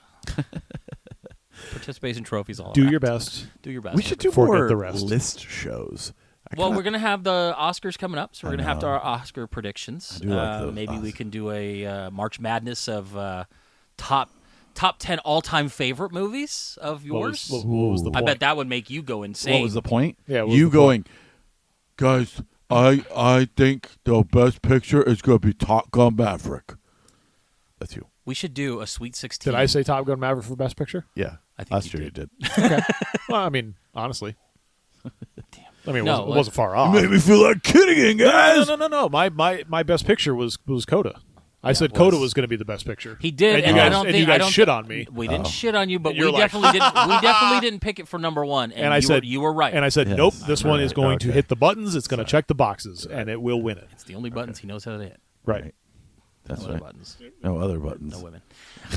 Participation trophies all Do around. your best. Do your best. We should do Forget more the rest. list shows. Well, we're going to have the Oscars coming up, so we're I going to have know. our Oscar predictions. I do like those maybe we Oscars. can do a March Madness of top 10 all-time favorite movies of yours. What was the Ooh. I point? bet that would make you go insane. What was the point? Yeah, what was you the going, guys? I think the best picture is going to be Top Gun Maverick. That's you. We should do a Sweet 16. Did I say Top Gun Maverick for Best Picture? Yeah, I think last you year you did. Well, I mean, honestly. I mean, No, it wasn't far off. Made me feel like kidding, guys. No. My best picture was Coda. I said it Coda was. was going to be the best picture. He did, And you I guys, don't and think you guys I don't shit on me. We didn't shit on you, but And we you're like, definitely didn't. We definitely didn't pick it for number one. And I said you were right. And I said, Yes. nope. This one is going to Okay. hit the buttons. It's going to check the boxes, and it will win it. it's the only buttons he knows how to hit. Right. That's No other right. buttons. No other buttons. No women.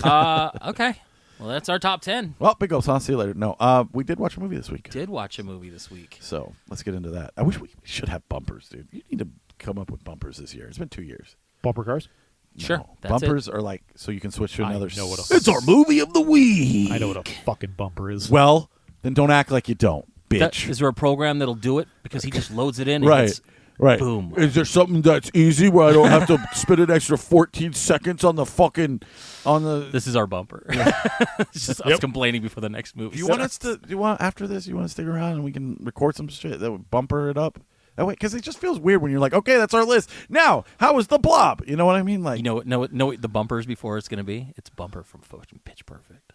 Okay. Well, that's our top 10. Well, big old. I'll see you later. No, we did watch a movie this week. Did watch a movie this week. So let's get into that. I wish we should have bumpers, dude. You need to come up with bumpers this year. It's been 2 years. Bumper cars? Sure, No. that's bumpers are like so you can switch to I another. know what a- It's our movie of the week. I know what a fucking bumper is. Well, then don't act like you don't, bitch. Is there a program that'll do it? Because he just loads it in. And Right. hits Right. Boom. Is there something that's easy where I don't have to spend an extra 14 seconds on the fucking on the? This is our bumper. It's just us complaining before the next movie. Do you want us to? Do you want after this? You want to stick around and we can record some shit that would bumper it up? That way, because it just feels weird when you're like, okay, that's our list. Now, how was the Blob? You know what I mean? Like, You know what the bumpers before it's going to be? It's bumper from fucking Pitch Perfect.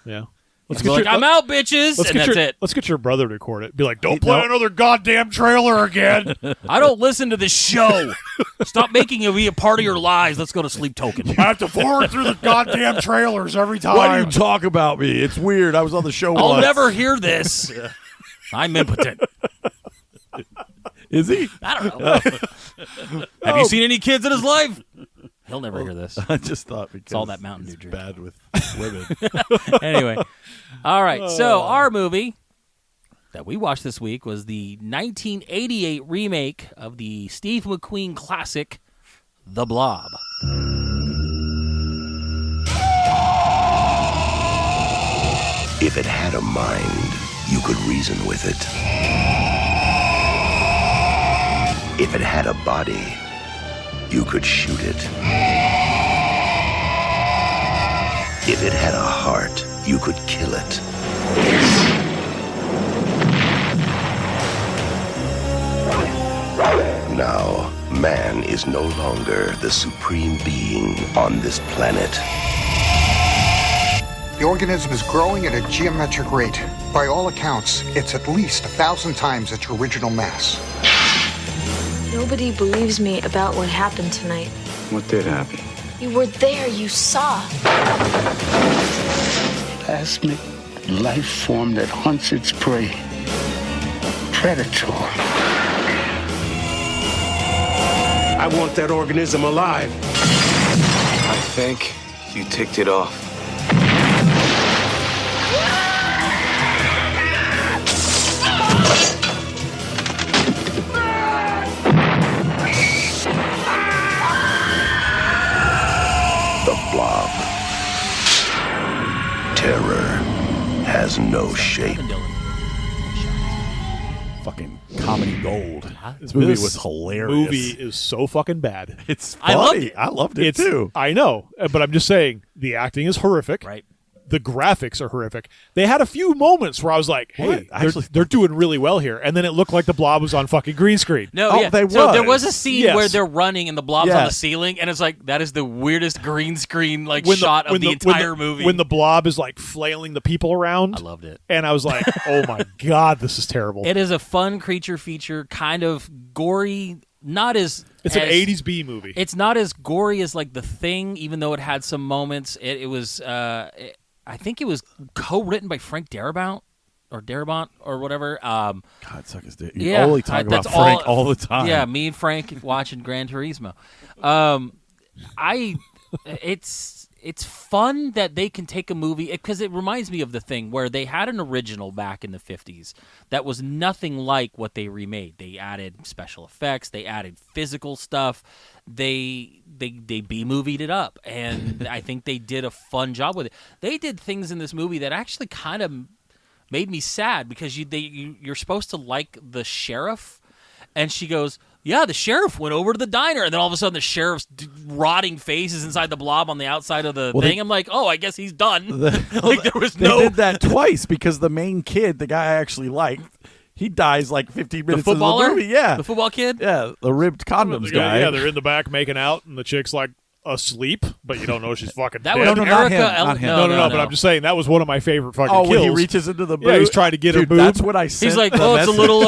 Yeah. Let's go like, I'm out, bitches, Let's and get that's your, it. Let's get your brother to record it. Be like, don't He- play no. another goddamn trailer again. I don't listen to this show. Stop making it be a part of your lives. Let's go to Sleep Token. I have to forward through the goddamn trailers every time. why do you talk about me? It's weird. I was on the show I'll once. never hear this. I'm impotent. Is he? I don't know. Have you seen any kids in his life? He'll never hear this. I just thought because all that Mountain Dew he's drink. bad with women. Anyway, all right. So our movie that we watched this week was the 1988 remake of the Steve McQueen classic, The Blob. If it had a mind, you could reason with it. If it had a body, you could shoot it. If it had a heart, you could kill it. Now, man is no longer the supreme being on this planet. The organism is growing at a geometric rate. By all accounts, it's at least 1,000 times its original mass. Nobody believes me about what happened tonight. What did happen? You were there, you saw. Plasmic life form that hunts its prey. Predator. I want that organism alive. I think you ticked it off. has no shape. Fucking comedy gold. This movie was hilarious. Movie is so fucking bad. It's I loved funny. it. I loved it too. I know, but I'm just saying the acting is horrific. Right. The graphics are horrific. They had a few moments where I was like, What? "Hey, Actually- they're doing really well here," and then it looked like the Blob was on fucking green screen. No, Oh, yeah. they So there was. was a scene Yes. where they're running and the blob's on Yeah. the ceiling, and it's like that is the weirdest green screen like When shot of when the entire movie. When the Blob is like flailing the people around, I loved it. and I was like, "Oh my god, this is terrible." It is a fun creature feature, kind of gory. Not as It's an as- '80s B movie. It's not as gory as like The Thing, even though it had some moments. It was. I think it was co-written by Frank Darabont or whatever. God, suck his dick. You Yeah, only talk about that's Frank all the time. Yeah, me and Frank watching Gran Turismo. It's fun that they can take a movie because it reminds me of The Thing, where they had an original back in the 50s that was nothing like what they remade. They added special effects, they added physical stuff, they B-movied it up, and I think they did a fun job with it. They did things in this movie that actually kind of made me sad because you're supposed to like the sheriff, and she goes, yeah, the sheriff went over to the diner, and then all of a sudden the sheriff's rotting face is inside the blob on the outside of the thing. I'm like, oh, I guess he's done. Like there was They did that twice because the main kid, the guy I actually liked, he dies like 15 minutes into the footballer? movie. Yeah. The football kid? Yeah, the ribbed condoms guy. Yeah, they're in the back making out, and the chick's like asleep, but you don't know she's fucking That dead. was No, not Erica. him, not him. No, but I'm just saying that was one of my favorite fucking Oh, kills. when he reaches into the boot. Yeah, he's trying to get her Dude, boob. That's what I said. He's like, oh, it's a little,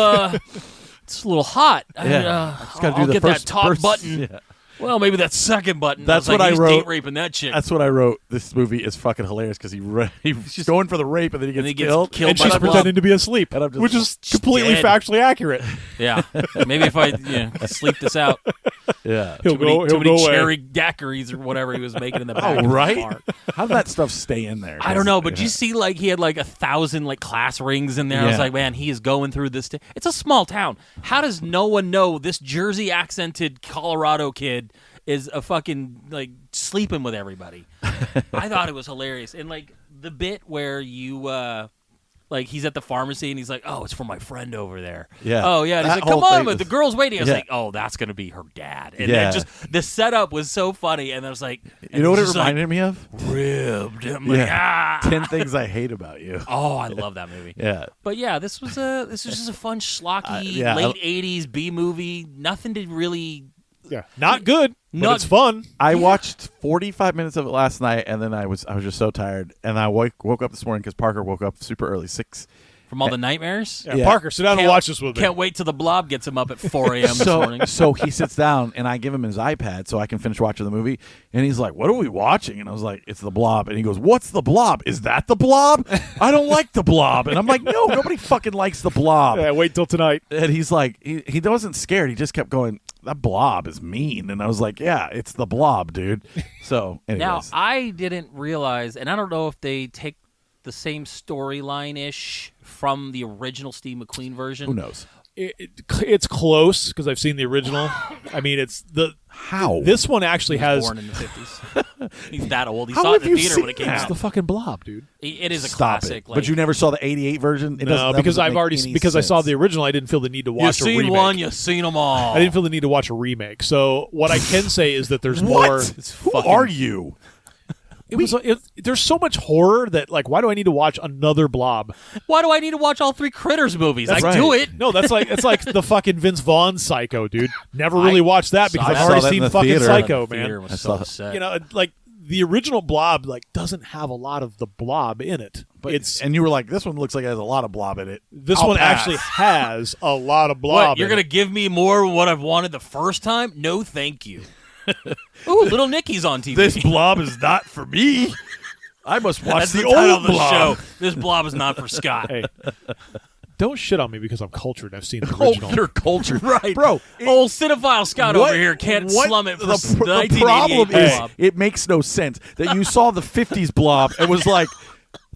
it's a little hot. Yeah. I just gotta do I'll the get first- that top first- button. yeah. Well, maybe that second button. That's I was what I he's wrote. Date raping that chick. That's what I wrote. This movie is fucking hilarious because he's going for the rape and then he gets, And he gets killed. killed and by she's the blob. pretending to be asleep, And I'm just- which is completely dead. factually accurate. Yeah, maybe if I sleep this out. Yeah. He'll Too many go away. cherry daiquiris or whatever he was making in the back. Oh, of his right? car. How did that stuff stay in there? I don't know, but you see, like he had like 1,000 like class rings in there. I was Yeah. like, man, he is going through this. It's a small town. How does no one know this Jersey accented Colorado kid is a fucking like sleeping with everybody? I thought it was hilarious, and like the bit where you. Like he's at the pharmacy and he's like, "Oh, it's for my friend over there." Yeah. Oh yeah. And he's That like, "Come whole on, thing but the was- girl's waiting." I was Yeah. like, "Oh, that's gonna be her dad." And Yeah. then just the setup was so funny, and I was like, You know what it reminded me of? Ribbed. I'm like, Yeah. ah. 10 Things I Hate About You. Oh, I love that movie. Yeah. But yeah, this was just a fun schlocky yeah, late '80s B movie. Nothing to really. Yeah, not good, but Not- it's fun. I watched 45 minutes of it last night, and then I was just so tired, and I woke up this morning because Parker woke up super early, 6. From all the nightmares. Yeah, Yeah. Parker, sit down and watch this with me. Can't wait till the blob gets him up at 4 a.m. this morning. So he sits down, and I give him his iPad so I can finish watching the movie, and he's like, "What are we watching?" And I was like, "It's the Blob," and he goes, "What's the Blob? Is that the Blob? I don't like the Blob," and I'm like, "No, nobody fucking likes the Blob." Yeah, wait till tonight. And he's like, he wasn't scared. He just kept going, "That Blob is mean." And I was like, "Yeah, it's the Blob, dude." So, anyways. Now I didn't realize, and I don't know if they take the same storyline ish from the original Steve McQueen version. Who knows? It's close because I've seen the original. I mean, it's the How? this one actually He was has born in the 50s. He's that old. He How saw it have in you the theater when it seen came that? it's out. the fucking Blob, dude. It is a Stop classic. it. Like, But you never saw the '88 version? It No, doesn't- that because doesn't I've make already any because I saw sense. the original. I didn't feel the need to you've watch a seen remake. one, you've seen them all. I didn't feel the need to watch a remake. So what I can say is that there's What? more. Who are you? There's so much horror that like, why do I need to watch another Blob? Why do I need to watch all 3 Critters movies? That's I do right. it. No, it's like the fucking Vince Vaughn Psycho, dude. Never really watched that because I I've saw already that in seen the fucking theater. Psycho, The theater man. was I so saw- upset. You know, like the original Blob like doesn't have a lot of the Blob in it. But It's and you were like, "This one looks like it has a lot of Blob in it." this I'll one pass. actually has a lot of Blob. What, you're in going to it. give me more of what I've wanted the first time? No, thank you. Ooh, Little Nicky's on TV. This Blob is not for me. I must watch That's the, the title old of the Blob. show. This Blob is not for Scott. Hey, don't shit on me because I'm cultured. I've seen the Oh, original. you're cultured, Right. bro? Old cinephile Scott What- over here can't what slum it for the 1988 problem is Blob. it makes no sense that you saw the 50s Blob and was like,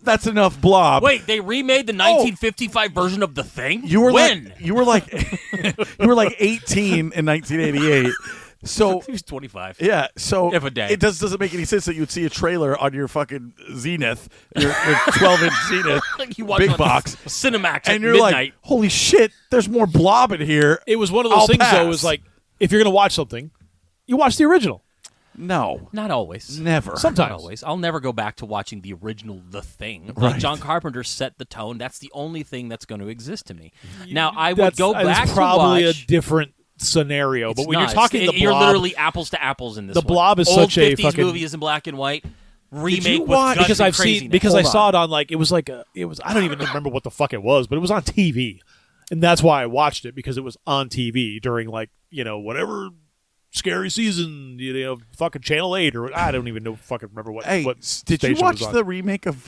"That's enough Blob." Wait, they remade the 1955 version of The Thing? you were when? like you were like 18 in 1988. So He was 25. yeah, so If a day. it doesn't make any sense that you would see a trailer on your fucking Zenith, your 12-inch Zenith, Like you watch big on box, Cinemax at and you're midnight. like, "Holy shit! There's more Blob in here." It was one of those I'll things, pass. though, is like, if you're going to watch something, you watch the original. No, Not always. never. Sometimes. Not always. I'll never go back to watching the original The Thing. Right. Like John Carpenter set the tone. That's the only thing that's going to exist to me. Now, I would That's go back probably to watch. a different scenario. But It's when not. you're talking It's- the you're Blob, literally apples to apples in this. The one. Blob is Old such a 50s fucking- movie is in black and white. Remake you with watch- guns because and I've seen craziness. because I Hold saw on. it on like it was I don't even remember what the fuck it was, but it was on TV, and that's why I watched it because it was on TV during like whatever scary season, fucking Channel 8 or I don't even know fucking remember what. Hey, what did you station it watch was on. the remake of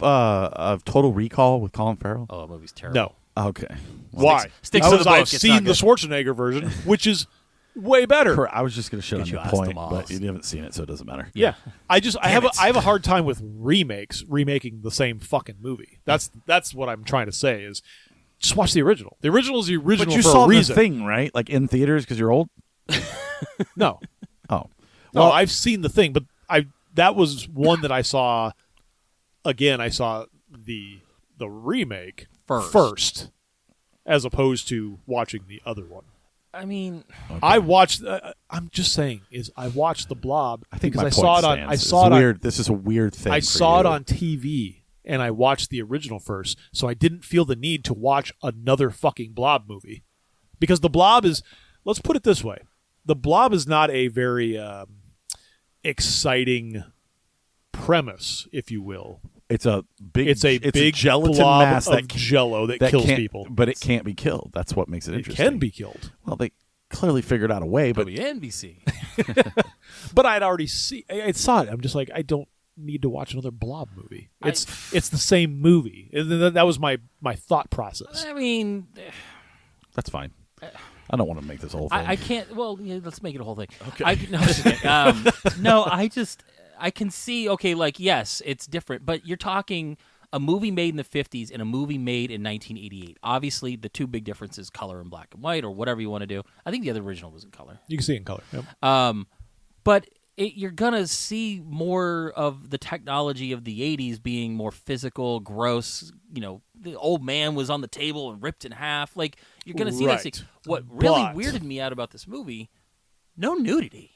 Total Recall with Colin Farrell? Oh, that movie's terrible. No, Okay, why? sticks to the book, I've it's seen not the good. Schwarzenegger version, which is way better. I was just going to shit on Did your you ask point, them but all? you haven't seen it, so it doesn't matter. Yeah, I have it. a hard time with remaking the same fucking movie. That's what I'm trying to say is just watch the original. The original is the original But you for saw a reason. the thing, right? Like in theaters because you're old. No, Oh, no, well, I've seen the thing, but that was one that I saw. Again, I saw the remake first, as opposed to watching the other one. I mean, I watched. I'm just saying, I watched the Blob I think because my I saw point it on. stands. I It's saw it on. weird. This is a weird thing. I for saw it you. on TV, and I watched the original first, so I didn't feel the need to watch another fucking Blob movie, because the Blob is. Let's put it this way: the Blob is not a very exciting premise, if you will. It's a big. It's a big gelatin blob mass of that Jello that kills can't- people. but it can't be killed. That's what makes it It interesting. can be killed, Well, they clearly figured out a way, but WNBC. but I'd already I saw it. I'm just like, I don't need to watch another Blob movie. It's the same movie. And that was my thought process. I mean, that's fine. I don't want to make this whole thing. I can't. Well, yeah, let's make it a whole thing. Okay. I can see. Okay, like yes, it's different, but you're talking a movie made in the 50s and a movie made in 1988. Obviously, the two big differences: color and black and white, or whatever you want to do. I think the other original was in color. You can see it in color. Yep. But you're gonna see more of the technology of the 80s being more physical, gross. The old man was on the table and ripped in half. Like you're gonna see that. Right. What really But- weirded me out about this movie: no nudity.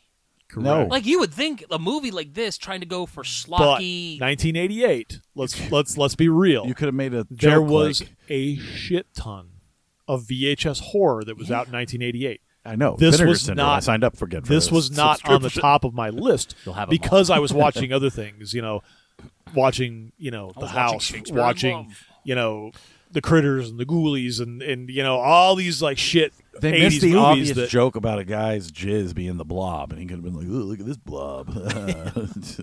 No. Like you would think a movie like this trying to go for But schlocky. 1988. Let's be real. You could have made a joke There was like, a shit ton of VHS horror that was out in 1988. I know. This Vinegar was Syndrome. not- I signed up for Good. This was not on the top of my list You'll have 'em because I was watching other things. Watching The watching House, Shakespeare in watching Love. the Critters and the Ghoulies and all these like shit They 80s missed the movies obvious that joke about a guy's jizz being the blob, and he could have been like, "Oh, look at this blob."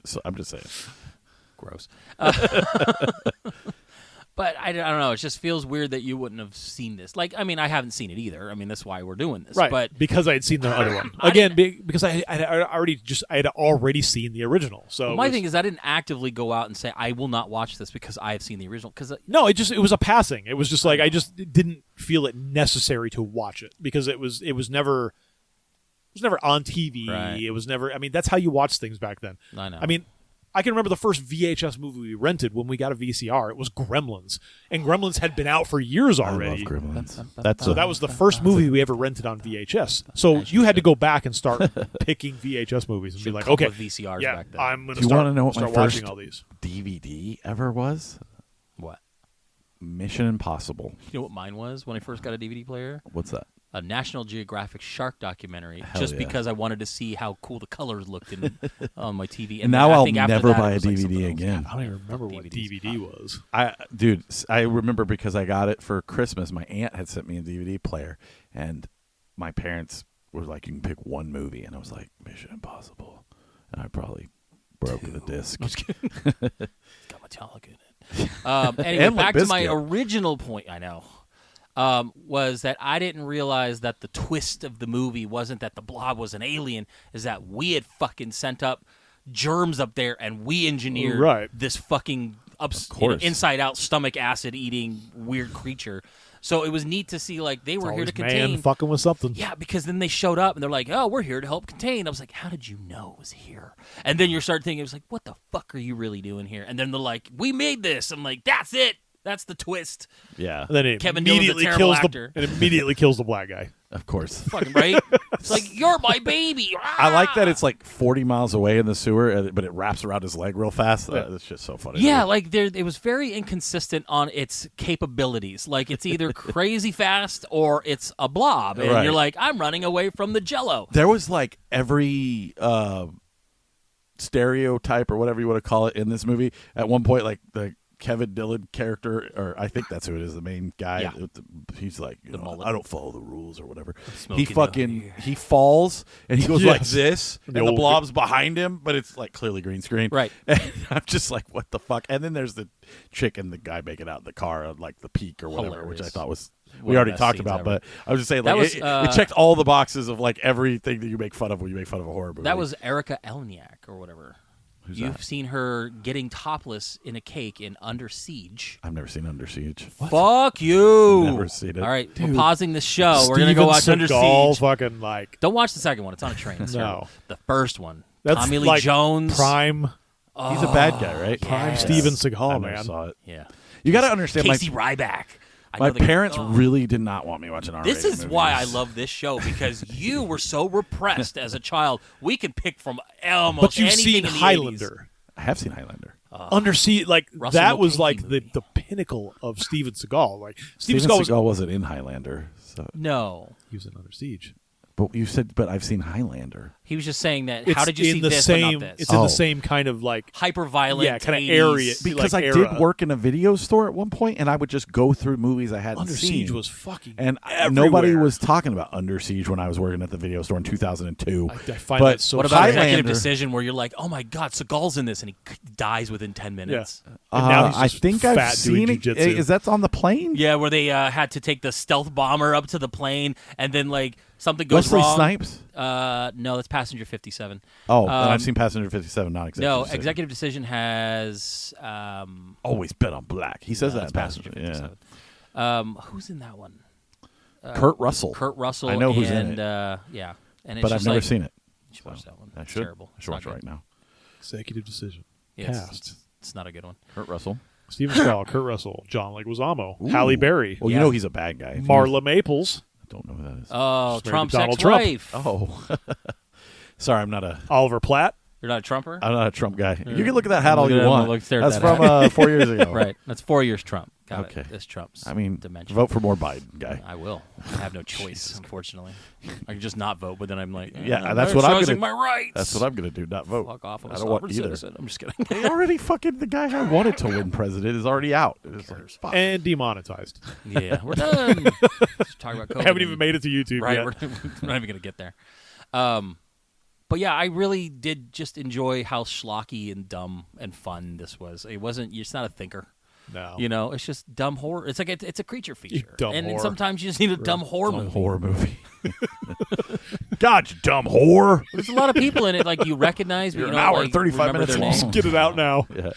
So I'm just saying. Gross. But I don't know. It just feels weird that you wouldn't have seen this. Like, I mean, I haven't seen it either. I mean, that's why we're doing this. right, But because I had seen the other one I again because I had already seen the original. So my thing is, I didn't actively go out and say I will not watch this because I have seen the original. Because no, it was a passing. It was just like I just didn't feel it necessary to watch it because it was never on TV. Right. It was never. I mean, that's how you watch things back then. I know. I mean, I can remember the first VHS movie we rented when we got a VCR. It was Gremlins, and Gremlins had been out for years already. I love Gremlins. That's So that was the first movie we ever rented on VHS. So you had to go back and start picking VHS movies and be like, come up okay, with VCRs yeah, back then. I'm going Do you wanna know what my start first watching all these. DVD ever was. what? Mission Impossible. You know what mine was when I first got a DVD player? What's that? A National Geographic shark documentary, Hell just yeah. because I wanted to see how cool the colors looked on my TV. And then now I I'll think after never that, buy it a was like something DVD else. again. I don't even remember what DVDs. DVD was. I remember because I got it for Christmas. My aunt had sent me a DVD player, and my parents were like, "You can pick one movie," and I was like, "Mission Impossible," and I probably broke the disc. It's got Metallica in it. Anyway, And back Limp to my Bizkit. original point. I know. Was that I didn't realize that the twist of the movie wasn't that the Blob was an alien, is that we had fucking sent up germs up there and we engineered Right. this fucking course. inside out stomach acid eating weird creature So it was neat to see like they were here to Always contain. man fucking with something. Yeah, because then they showed up and they're like, "Oh, we're here to help contain." I was like, "How did you know it was here?" And then you start thinking, "It was like, what the fuck are you really doing here?" And then they're like, "We made this." I'm like, "That's it. That's the twist." Yeah, And then it Kevin Dillon's a immediately terrible kills actor. the. It immediately kills the black guy. of course. Fucking right. It's like, "You're my baby." I like that it's like 40 miles away in the sewer, but it wraps around his leg real fast. It's just so funny. Yeah, like it was very inconsistent on its capabilities. Like it's either crazy fast or it's a blob, and Right. you're like, "I'm running away from the Jello." There was like every stereotype or whatever you want to call it in this movie. At one point, like the Kevin Dillon character, or I think that's who it is, the main guy. Yeah. He's like, you know, mullet. I don't follow the rules or whatever. smoking He out here. he falls and he goes like Yes. this, and the old- blob's behind him, but it's like clearly green screen. Right. And I'm just like, what the fuck? And then there's the chick and the guy making out in the car on like the peak or whatever, which I Hilarious. thought was. One We of already the best talked scenes about, ever. but I was just saying, That like, was, it checked all the boxes of like everything that you make fun of when you make fun of a horror movie. That was Erica Eleniak or whatever. Who's You've that? seen her getting topless in a cake in Under Siege. I've never seen Under Siege. Fuck you. Never seen it. All right, we're pausing the show. We're gonna go watch Steven Under Seagal Siege. fucking like Don't watch the second one. It's on a train. It's No. terrible. The first one. that's Tommy Lee like Jones. prime He's a bad guy, right? prime Yes. Steven I Seagal, never man. saw it. Yeah. You got to understand, Casey Ryback. I my know the- parents oh. really did not want me watching R-rated This is movies. why I love this show, because you were so repressed as a child. We can pick from almost But you've anything seen in the 80s. Highlander. I have seen Highlander. Under Siege, like Russell that was Mulcahy like movie. the pinnacle of Steven Seagal. Like Steven Steven Seagal was Seagal wasn't in Highlander, so. No. he was in Under Siege. But you said, but I've seen Highlander. He was just saying that. It's How did you in see the this same? but not this? It's in Oh. the same kind of like Hyper violent. yeah, kind of 80s. area. Because like I era. did work in a video store at one point, and I would just go through movies I hadn't Under seen. Siege was fucking and everywhere. nobody was talking about Under Siege when I was working at the video store in 2002. I find but that so What about Highlander- Executive Decision, where you're like, "Oh my God, Seagal's in this," and he dies within 10 minutes? And now he's I just think fat I've seen doing it. jujitsu. Is that on the plane? Yeah, where they had to take the stealth bomber up to the plane, and then like something goes Wesley wrong. Snipes? No, that's Passenger 57. Oh, and I've seen Passenger 57, not Executive No, Decision. Executive Decision has Always bet on black. He says no, that it's in Passenger. Passenger Yeah. 57. Who's in that one? Kurt Russell. Kurt Russell. I know who's and, in it. Yeah, and it's But I've just never like, seen it. You should watch that one. I It's should. terrible. I should watch it It's not right good. now. Executive Decision. Yeah, Cast. it's not a good one. Kurt Russell. Steven Seagal, Kurt Russell, John Leguizamo, Halle Berry, Well, Yeah. you know he's a bad guy. Marla Maples, I don't know who that is. Oh, Married to Trump's Donald Trump. ex-wife. Oh. Sorry, I'm not a Oliver Platt. You're not a Trumper? I'm not a Trump guy. You can look at that hat all Look you at him, want. look, stare at That's that from hat. 4 years ago. Right. That's 4 years Trump. Got Okay. it. This Trump's I mean, dimension. vote for more Biden, guy. I will. I have no choice, unfortunately. I can just not vote, but then I'm like, Yeah, I'm that's what I'm exercising gonna- my rights. That's what I'm going to do, not vote. Fuck off. I'm I a don't want sovereign either. citizen. I'm just kidding. They already fucking, the guy I wanted to win president is already out. It's like, fuck. And demonetized. Yeah, we're done. Just talk about COVID. Haven't even made it to YouTube Right, yet. we're not even gonna get there. But yeah, I really did just enjoy how schlocky and dumb and fun this was. It wasn't. It's not a thinker. No. You know, it's just dumb horror. It's like it's a creature feature, dumb and whore. sometimes you just need a dumb horror movie. Horror movie. God, you dumb whore. There's a lot of people in it, like you recognize, but You're you an don't hour and like, 35 remember minutes their long. name. Get it out now. Yeah.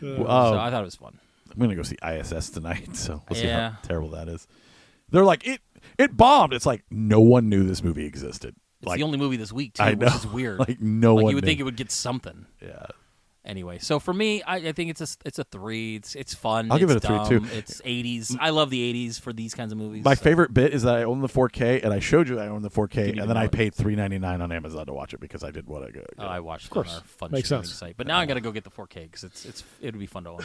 So I thought it was fun. I'm going to go see ISS tonight, so we'll see Yeah. how terrible that is. They're like, it bombed. It's like no one knew this movie existed. It's Like, the only movie this week, too, I know. which is weird. Like, no one you would knew. think it would get something. Yeah. Anyway, so for me, I think it's a 3. It's fun. I'll give it's it a 3, too. dumb, It's 80s. I love the 80s for these kinds of movies. My so. favorite bit is that I own the 4K, and I showed you I own the 4K, Didn't and even then I know it. paid $3.99 on Amazon to watch it because I did what I got. Oh, I watched course. it on our fun Makes streaming sense. site, but now I got to go get the 4K because it would be fun to own.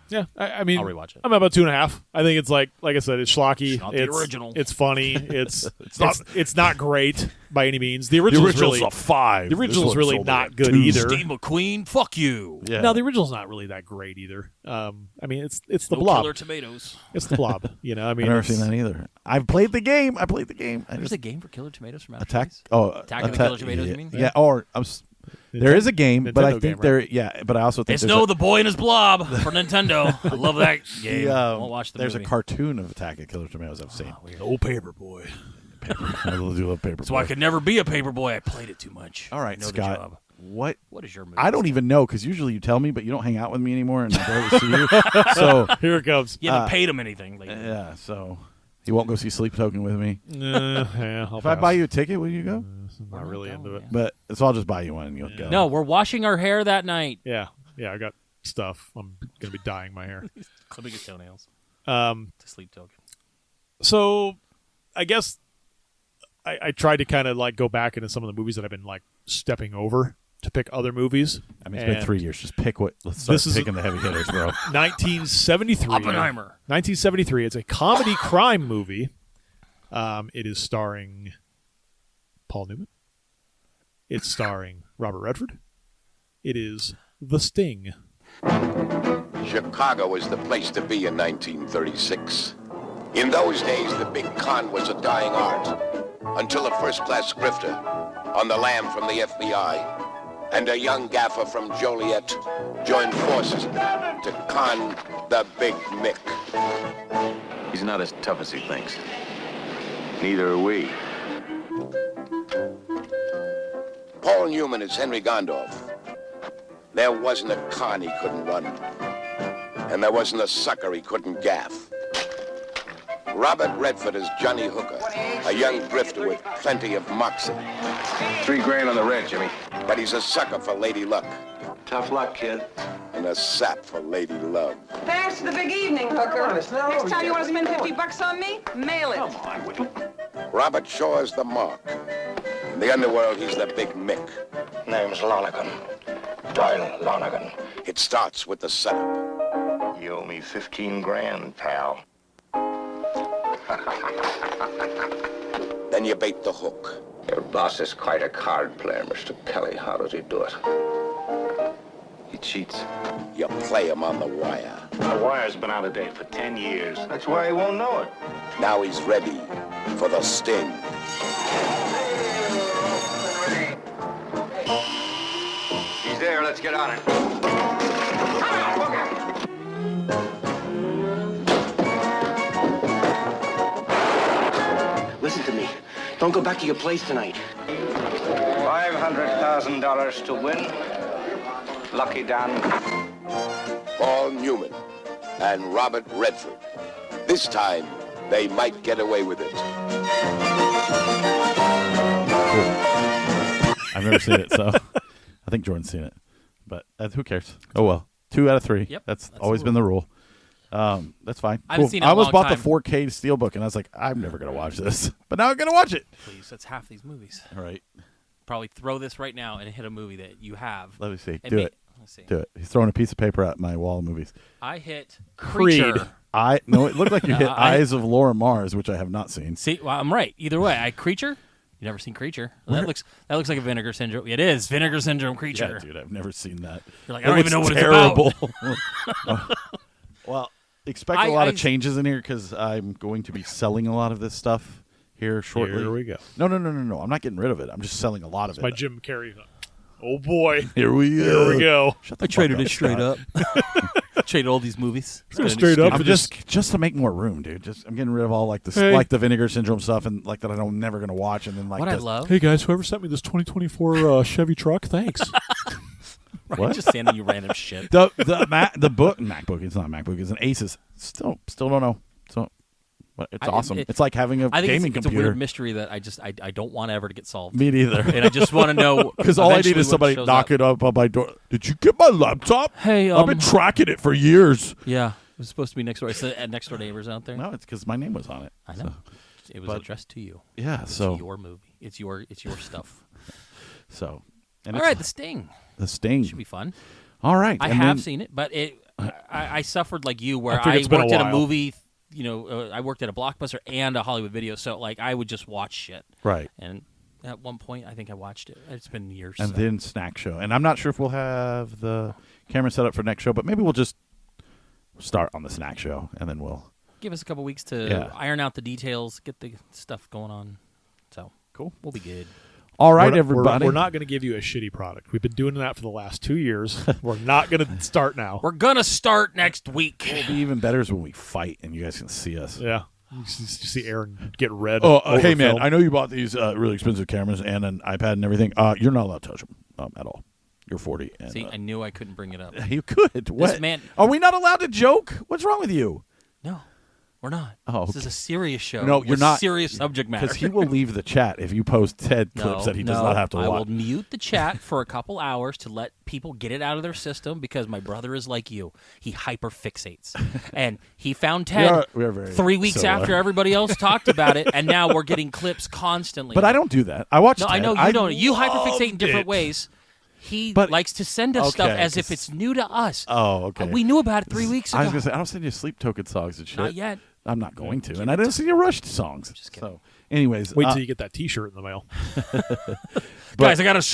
Yeah, I mean, I'll rewatch it. I'm about 2.5. I think it's like I said, it's schlocky. It's not the original. It's funny. It's not- it's not great by any means. The original's really a 5. the original's really not good 2. either. Steve McQueen, fuck you. Yeah. No, the original's not really that great either. I mean, it's the No Blob. Killer Tomatoes. It's the Blob. You know, I I've mean, never it's- seen that either. I've played the game. I There's just a game for Killer Tomatoes from Outer Attack. Space? Oh, Attack of the Killer Tomatoes, Yeah, you mean? yeah. Or there is a game, but I Nintendo think game, there. Yeah, but I also think It's there's the boy and his blob for Nintendo. I love that game. Won't watch the there's movie. a cartoon of Attack of Killer Tomatoes I've seen. No paper boy. I do love Paper. So I could never be a paper boy. I played it too much. All right, I know Scott. The job. What? What is your movie? I don't even know because usually you tell me, but you don't hang out with me anymore, and I barely see you. So Here it comes. You haven't paid him anything lately. yeah, so he won't go see Sleep Token with me. Yeah, I'll If I pass. buy you a ticket, will you go? I'm not really into it. But so I'll just buy you one and you'll go. No, we're washing our hair that night. Yeah, I got stuff. I'm gonna be dyeing my hair. Clipping his toenails. To Sleep Token. So, I guess I tried to kind of like go back into some of the movies that I've been like stepping over to pick other movies. I mean, it's been 3 years. Just pick what. Let's start picking the heavy hitters, bro. 1973. Oppenheimer. 1973. It's a comedy crime movie. It is starring Paul Newman. It's starring Robert Redford. It is The Sting. Chicago was the place to be in 1936. In those days, the big con was a dying art, until a first-class grifter on the lam from the FBI and a young gaffer from Joliet joined forces to con the Big Mick. He's not as tough as he thinks. Neither are we. Paul Newman is Henry Gondorff. There wasn't a con he couldn't run, and there wasn't a sucker he couldn't gaff. Robert Redford is Johnny Hooker, a young grifter with plenty of moxie. $3 grand on the red, Jimmy. But he's a sucker for Lady Luck Tough luck, kid. and a sap for Lady Love. Thanks for the big evening, Hooker. Next time you want to spend $50 on me, mail it. Come on, will you? Robert Shaw is the Mark. In the underworld, he's the Big Mick. Name's Lonergan. Doyle Lonergan. It starts with the setup. You owe me 15 grand, pal. Then you bait the hook. Your boss is quite a card player, Mr. Kelly. How does he do it? He cheats. You play him on the wire. The wire's been out of date for 10 years. That's why he won't know it. Now he's ready for the sting. He's there. Let's get on it. Listen to me. Don't go back to your place tonight. $500,000 to win. Lucky Dan. Paul Newman and Robert Redford. This time, they might get away with it. I've never seen it, so I think Jordan's seen it. But who cares? Oh, well. 2 out of 3. Yep, That's that's always the been the rule. That's fine. I haven't Cool. seen it I in a almost long bought time. the 4K Steelbook, and I was like, I'm never going to watch this. But now I'm going to watch it. Please, that's half these movies. All right. Probably throw this right now and hit a movie that you have. Let me see. And Do it. Let's see. Do it. He's throwing a piece of paper at my wall of movies. I hit Creed. Creature. No, it looked like you hit I- Eyes of Laura Mars, which I have not seen. See, well, I'm right. Either way, Creature. You never seen Creature? That looks like a Vinegar Syndrome. It is Vinegar Syndrome Creature. Yeah, dude, I've never seen that. You're like, I don't even know what it's terrible. about. Well, expect a lot of changes in here because I'm going to be selling a lot of this stuff here shortly. Here we go. No. I'm not getting rid of it. I'm just selling a lot of My it. Jim Carrey. Oh boy. Here we go. Here we go. Shut the I traded fuck it straight Scott. up. Traded all these movies. Straight up. I'm just to make more room, dude. I'm getting rid of all like the Vinegar Syndrome stuff and like that I'm never gonna watch, and then like What I just- love. Hey guys, whoever sent me this 2024 Chevy truck, thanks. Right, just sending you random shit. the MacBook. It's not a MacBook. It's an Asus. Still don't know. So, but it's awesome. It's like having a I think gaming it's a computer. weird mystery that I don't want ever to get solved. Me neither. And I just want to know Because all I need eventually is what somebody shows knock up. it up on my door. Did you get my laptop? Hey, I've been tracking it for years. Yeah, it was supposed to be next door. It's the next door neighbors out there. No, it's because my name was on it. I know. It was but- addressed to you. Yeah, It's so your movie. It's your stuff. and All right, The Sting the Sting should be fun. All right, I and have then- seen it, but I suffered like you, where I think I it's been a worked at a while. movie. I worked at a Blockbuster and a Hollywood Video, so like I would just watch shit. right, And at one point, I think I watched it. It's been years. and so. then Snack Show, and I'm not sure if we'll have the camera set up for next show, but maybe we'll just start on the Snack Show, and then we'll Give us a couple weeks to Yeah. iron out the details, get the stuff going on. So cool. we'll be good. All right, We're- everybody. We're not going to give you a shitty product. We've been doing that for the last 2 years. We're not going to start now. We're gonna start next week. It'll be even better is when we fight and you guys can see us. Yeah. You see Aaron get red. Oh, over hey man, film. I know you bought these really expensive cameras and an iPad and everything. You're not allowed to touch them. at all. You're 40. And, See, I knew I couldn't bring it up. you could. What? man- Are we not allowed to joke? What's wrong with you? No, we're not. Oh, This is a serious show. No, you're with not. Serious subject matter. Because he will leave the chat if you post Ted clips that he does not have to I watch. will mute the chat for a couple hours to let people get it out of their system because my brother is like you. He hyperfixates. And he found Ted We are very 3 weeks similar. after everybody else talked about it, and now we're getting clips constantly. But I don't do that. I watch No, Ted. I know you don't. You loved hyperfixate in different it. ways. He But- likes to send us stuff Okay, as if 'cause- it's new to us. Oh, okay. We knew about it 3 weeks ago. I was going to say, I don't send you sleep token songs and shit. Not yet. I'm not going to. And I didn't send you Rush songs. Just kidding. So, anyways. Wait till you get that T-shirt in the mail. Guys, I got his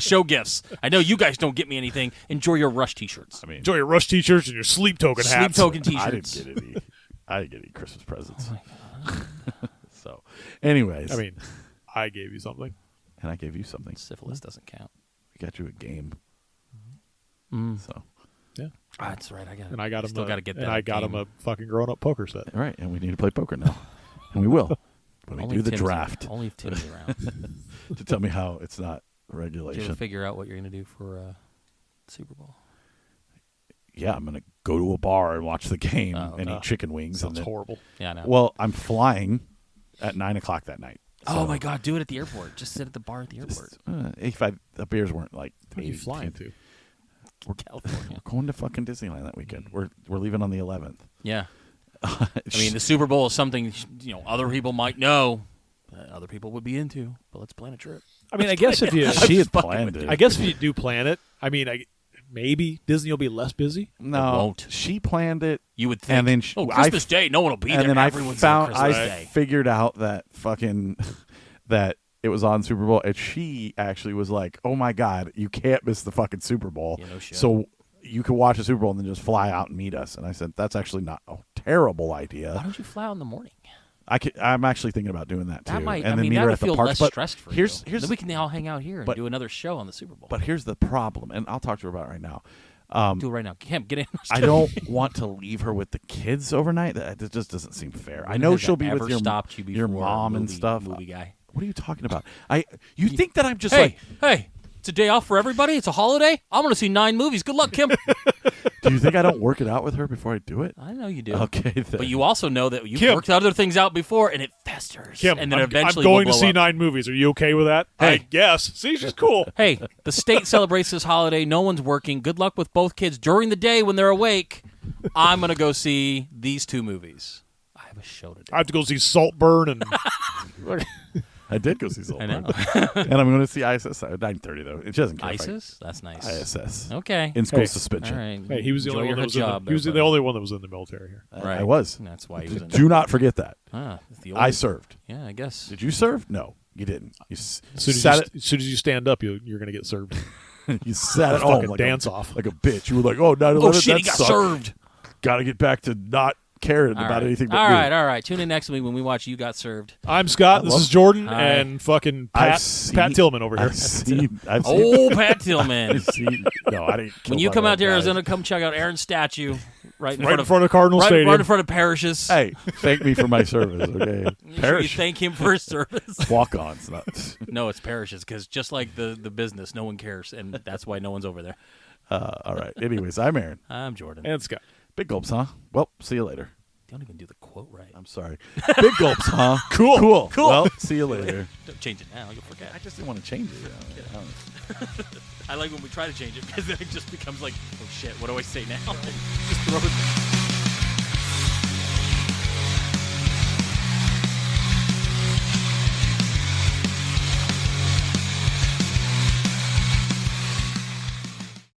show gifts. I know you guys don't get me anything. Enjoy your Rush T-shirts. I mean, Enjoy your Rush T-shirts and your sleep token Sleep hats. token I T-shirts. didn't get any Christmas presents. So, anyways. I mean, I gave you something. and I gave you something. Syphilis doesn't count. We got you a game. So, Yeah, That's right. I got. and I got him. Still got to get that. And I got him a fucking grown-up poker set. all right. And we need to play poker now. And we will. When we Only do if the Tim's- draft. Only if Tim's around. Did To tell me how it's not you regulation. ever figure out what you're going to do for Super Bowl? Yeah, I'm going to go to a bar and watch the game Oh, and eat chicken wings. Sounds and then, horrible. Yeah, I know. Well, I'm flying at 9 o'clock that night. oh So my God, do it at the airport. Just sit at the bar at the airport. if the beers weren't like Where are you 8, flying to? California. We're going to fucking Disneyland that weekend. We're leaving on the 11th. Yeah. I mean, the Super Bowl is something other people might know, other people would be into. But let's plan a trip. I mean, I guess if you, she had planned it. I guess if you do plan it, I mean, maybe Disney will be less busy. No, won't. she planned it. You would think. And then Christmas Day, no one will be there. And then I Everyone's there found Christmas I Day. figured out that fucking that it was on Super Bowl, and she actually was like, "Oh my God, you can't miss the fucking Super Bowl." Yeah, no shit. So you could watch the Super Bowl and then just fly out and meet us. And I said, "That's actually not a terrible Why idea." don't you fly out in the morning? I'm actually thinking about doing that too. That might. and I then mean, meet that her would at the feel parks. less But stressed for here's you. Then we can all hang out here and but- do another show on the Super Bowl. But here's the problem, and I'll talk to her about it right now. do it right now. Kim, get in. I don't want to leave her with the kids overnight. That just doesn't seem fair. I know Has she'll that be with ever your stopped you your before, mom and movie- stuff. Movie guy. What are you talking about? You think that I'm just Hey, like? hey, it's a day off for everybody. It's a holiday. I'm going to see 9 movies. Good luck, Kim. Do you think I don't work it out with her before I do it? I know you do. Okay, then. But you also know that you've Kim. worked other things out before, and it festers. Kim, and then I'm eventually going will to blow see up. 9 movies. Are you okay with that? Hey. I guess. See, she's cool. Hey, the state celebrates this holiday. No one's working. Good luck with both kids during the day when they're awake. I'm going to go see these 2 movies. I have a show to do. I have to go see Saltburn and I did go see Saltburn. I know. And I'm going to see ISS at 9:30 though. It doesn't care. if I- ISIS? That's nice. ISS. Okay. In school Hey. suspension. All right. hey, he was the Enjoy only your one that was in hijab the, he was there, the only one that was in the military here. buddy. Right. I was. That's why he was in Do not forget that. that's the only, I served. Yeah, I guess. Did you serve? No, you didn't. You As soon as you stand up, you're going to get served. you sat at home Fucking like dance a, off. like a bitch. You were like, "Oh, 9/11, Oh, shit, that he got sucked. served. Got to get back to not caring All about right. anything but all me." right, all right. Tune in next week when we watch You Got Served. I'm Scott. This love- is Jordan Hi. and fucking I've Pat seen- Tillman over here. I've seen. Oh, Pat Tillman. I've seen. No, I didn't. kill When you my come out to little guys. Arizona, come check out Aaron's statue right in Right in front of Cardinal right, Stadium. right in front of Parishes. Hey, thank me for my service, okay? Make sure you Parish thank him for his service. walk-ons. Not, No, it's Parishes because just like the business, no one cares, and that's why no one's over there. all right. Anyways, I'm Aaron. I'm Jordan. And Scott. Big gulps, huh? Well, see you later. They don't even do the quote right. I'm sorry. Big gulps, huh? Cool. Well, see you later. Don't change it now. You'll forget. I just didn't want to change it. I don't know. I like when we try to change it because then it just becomes like, oh shit, what do I say now? Just throw it.